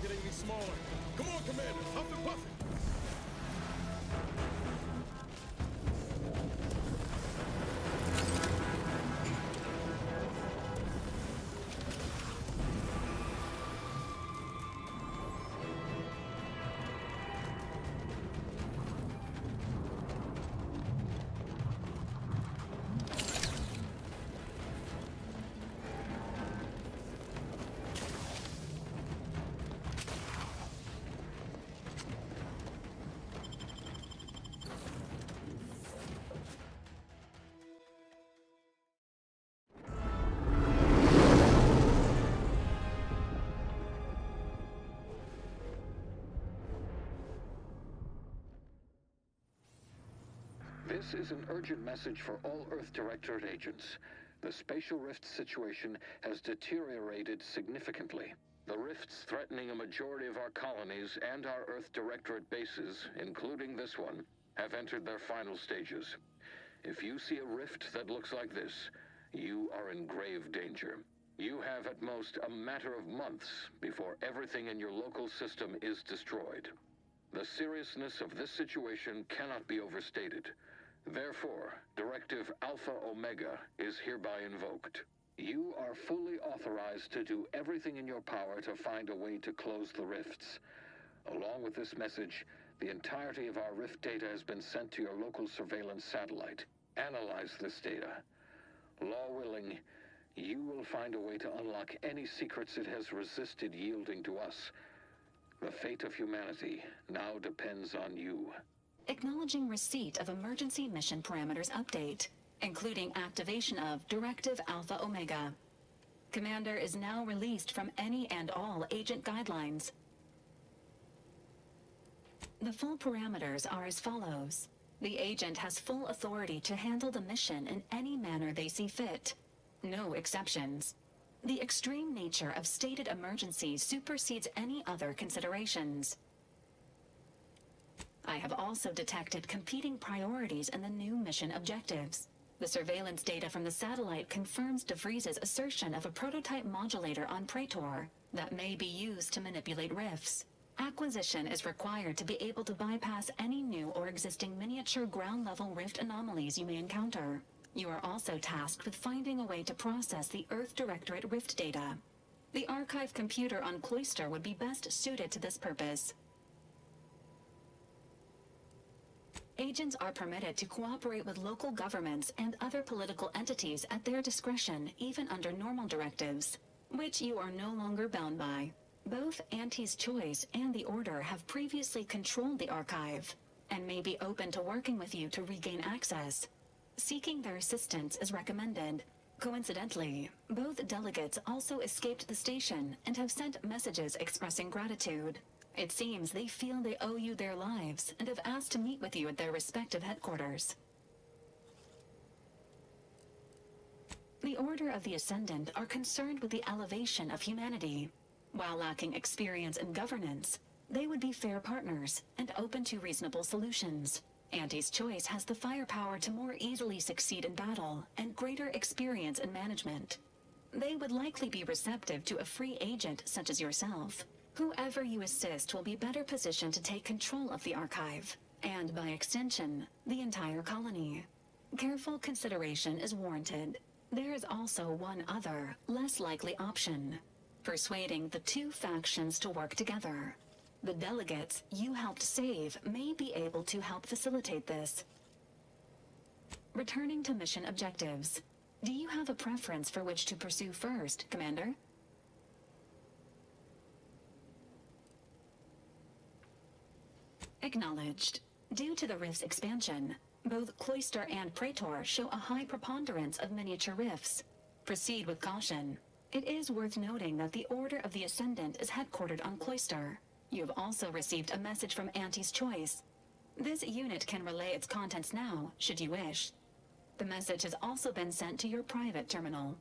getting any smaller. Come on, Commander, huff and puff it. This is an urgent message for all Earth Directorate agents. The spatial rift situation has deteriorated significantly. The rifts threatening a majority of our colonies and our Earth Directorate bases, including this one, have entered their final stages. If you see a rift that looks like this, you are in grave danger. You have at most a matter of months before everything in your local system is destroyed. The seriousness of this situation cannot be overstated. Therefore, Directive Alpha Omega is hereby invoked. You are fully authorized to do everything in your power to find a way to close the rifts. Along with this message, the entirety of our rift data has been sent to your local surveillance satellite. Analyze this data. Law willing, you will find a way to unlock any secrets it has resisted yielding to us. The fate of humanity now depends on you. Acknowledging receipt of emergency mission parameters update, including activation of Directive Alpha Omega. Commander is now released from any and all agent guidelines. The full parameters are as follows. The agent has full authority to handle the mission in any manner they see fit. No exceptions. The extreme nature of stated emergencies supersedes any other considerations. I have also detected competing priorities in the new mission objectives. The surveillance data from the satellite confirms DeVries's assertion of a prototype modulator on Praetor that may be used to manipulate rifts. Acquisition is required to be able to bypass any new or existing miniature ground-level rift anomalies you may encounter. You are also tasked with finding a way to process the Earth Directorate rift data. The archive computer on Cloister would be best suited to this purpose. Agents are permitted to cooperate with local governments and other political entities at their discretion, even under normal directives, which you are no longer bound by. Both Auntie's Choice and the Order have previously controlled the archive, and may be open to working with you to regain access. Seeking their assistance is recommended. Coincidentally, both delegates also escaped the station and have sent messages expressing gratitude. It seems they feel they owe you their lives and have asked to meet with you at their respective headquarters. The Order of the Ascendant are concerned with the elevation of humanity. While lacking experience in governance, they would be fair partners and open to reasonable solutions. Auntie's Choice has the firepower to more easily succeed in battle and greater experience in management. They would likely be receptive to a free agent such as yourself. Whoever you assist will be better positioned to take control of the archive, and by extension, the entire colony. Careful consideration is warranted. There is also one other, less likely option: persuading the two factions to work together. The delegates you helped save may be able to help facilitate this. Returning to mission objectives. Do you have a preference for which to pursue first, Commander? Acknowledged. Due to the rift's expansion, both Cloister and Praetor show a high preponderance of miniature rifts. Proceed with caution. It is worth noting that the Order of the Ascendant is headquartered on Cloister. You have also received a message from Auntie's Choice. This unit can relay its contents now, should you wish. The message has also been sent to your private terminal.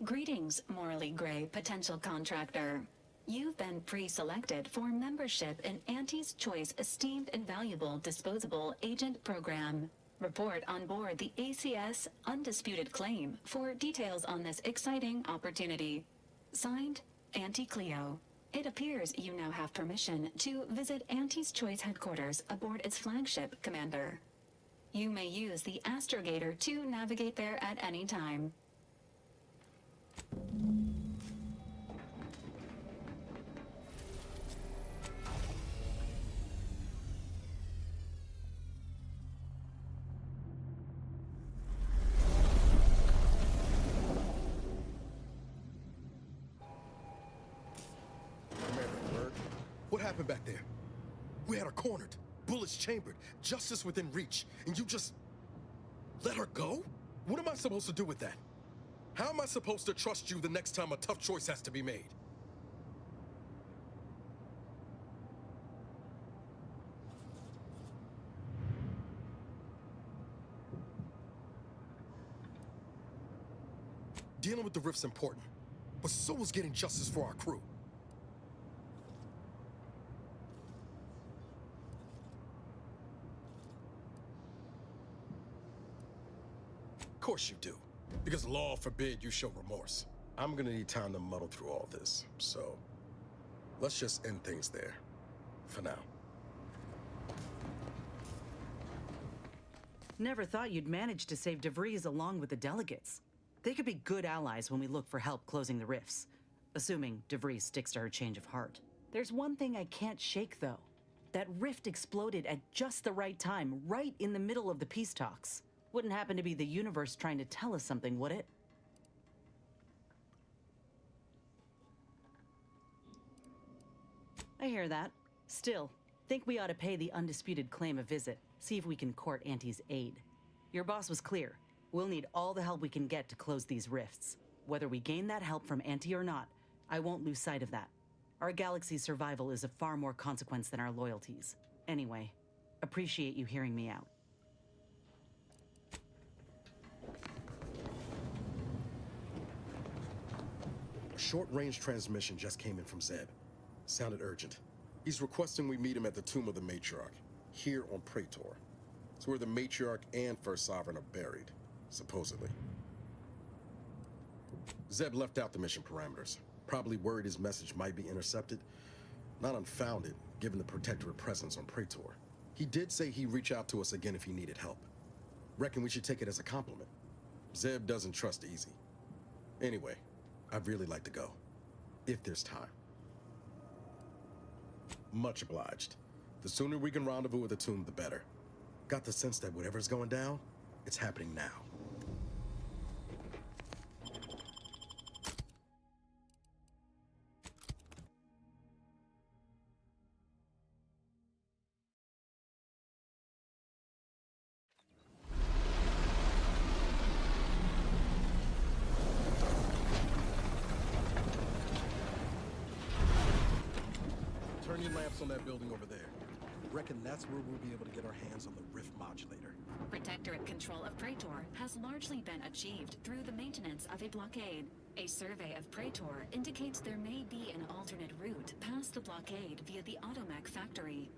Greetings, morally gray potential contractor. You've been pre-selected for membership in Auntie's Choice Esteemed and Valuable Disposable Agent Program. Report on board the ACS Undisputed Claim for details on this exciting opportunity. Signed, Auntie Cleo. It appears you now have permission to visit Auntie's Choice headquarters aboard its flagship, Commander. You may use the astrogator to navigate there at any time. What happened back there? We had her cornered, bullets chambered, justice within reach, and you just let her go? What am I supposed to do with that? How am I supposed to trust you the next time a tough choice has to be made? Dealing with the rift's important, but so is getting justice for our crew. Of course you do, because law forbid you show remorse. I'm gonna need time to muddle through all this, so let's just end things there, for now. Never thought you'd manage to save DeVries along with the delegates. They could be good allies when we look for help closing the rifts, assuming DeVries sticks to her change of heart. There's one thing I can't shake, though. That rift exploded at just the right time, right in the middle of the peace talks. Wouldn't happen to be the universe trying to tell us something, would it? I hear that. Still, think we ought to pay the undisputed claim a visit, see if we can court Auntie's aid. Your boss was clear. We'll need all the help we can get to close these rifts. Whether we gain that help from Auntie or not, I won't lose sight of that. Our galaxy's survival is of far more consequence than our loyalties. Anyway, appreciate you hearing me out. A short-range transmission just came in from Zeb. Sounded urgent. He's requesting we meet him at the tomb of the Matriarch, here on Praetor. It's where the Matriarch and First Sovereign are buried, supposedly. Zeb left out the mission parameters, probably worried his message might be intercepted. Not unfounded, given the Protectorate presence on Praetor. He did say he'd reach out to us again if he needed help. Reckon we should take it as a compliment. Zeb doesn't trust easy. Anyway, I'd really like to go, if there's time. Much obliged. The sooner we can rendezvous at the tomb, the better. Got the sense that whatever's going down, it's happening now. Turn your lamps on that building over there. Reckon that's where we'll be able to get our hands on the rift modulator. Protectorate control of Praetor has largely been achieved through the maintenance of a blockade. A survey of Praetor indicates there may be an alternate route past the blockade via the Automech factory.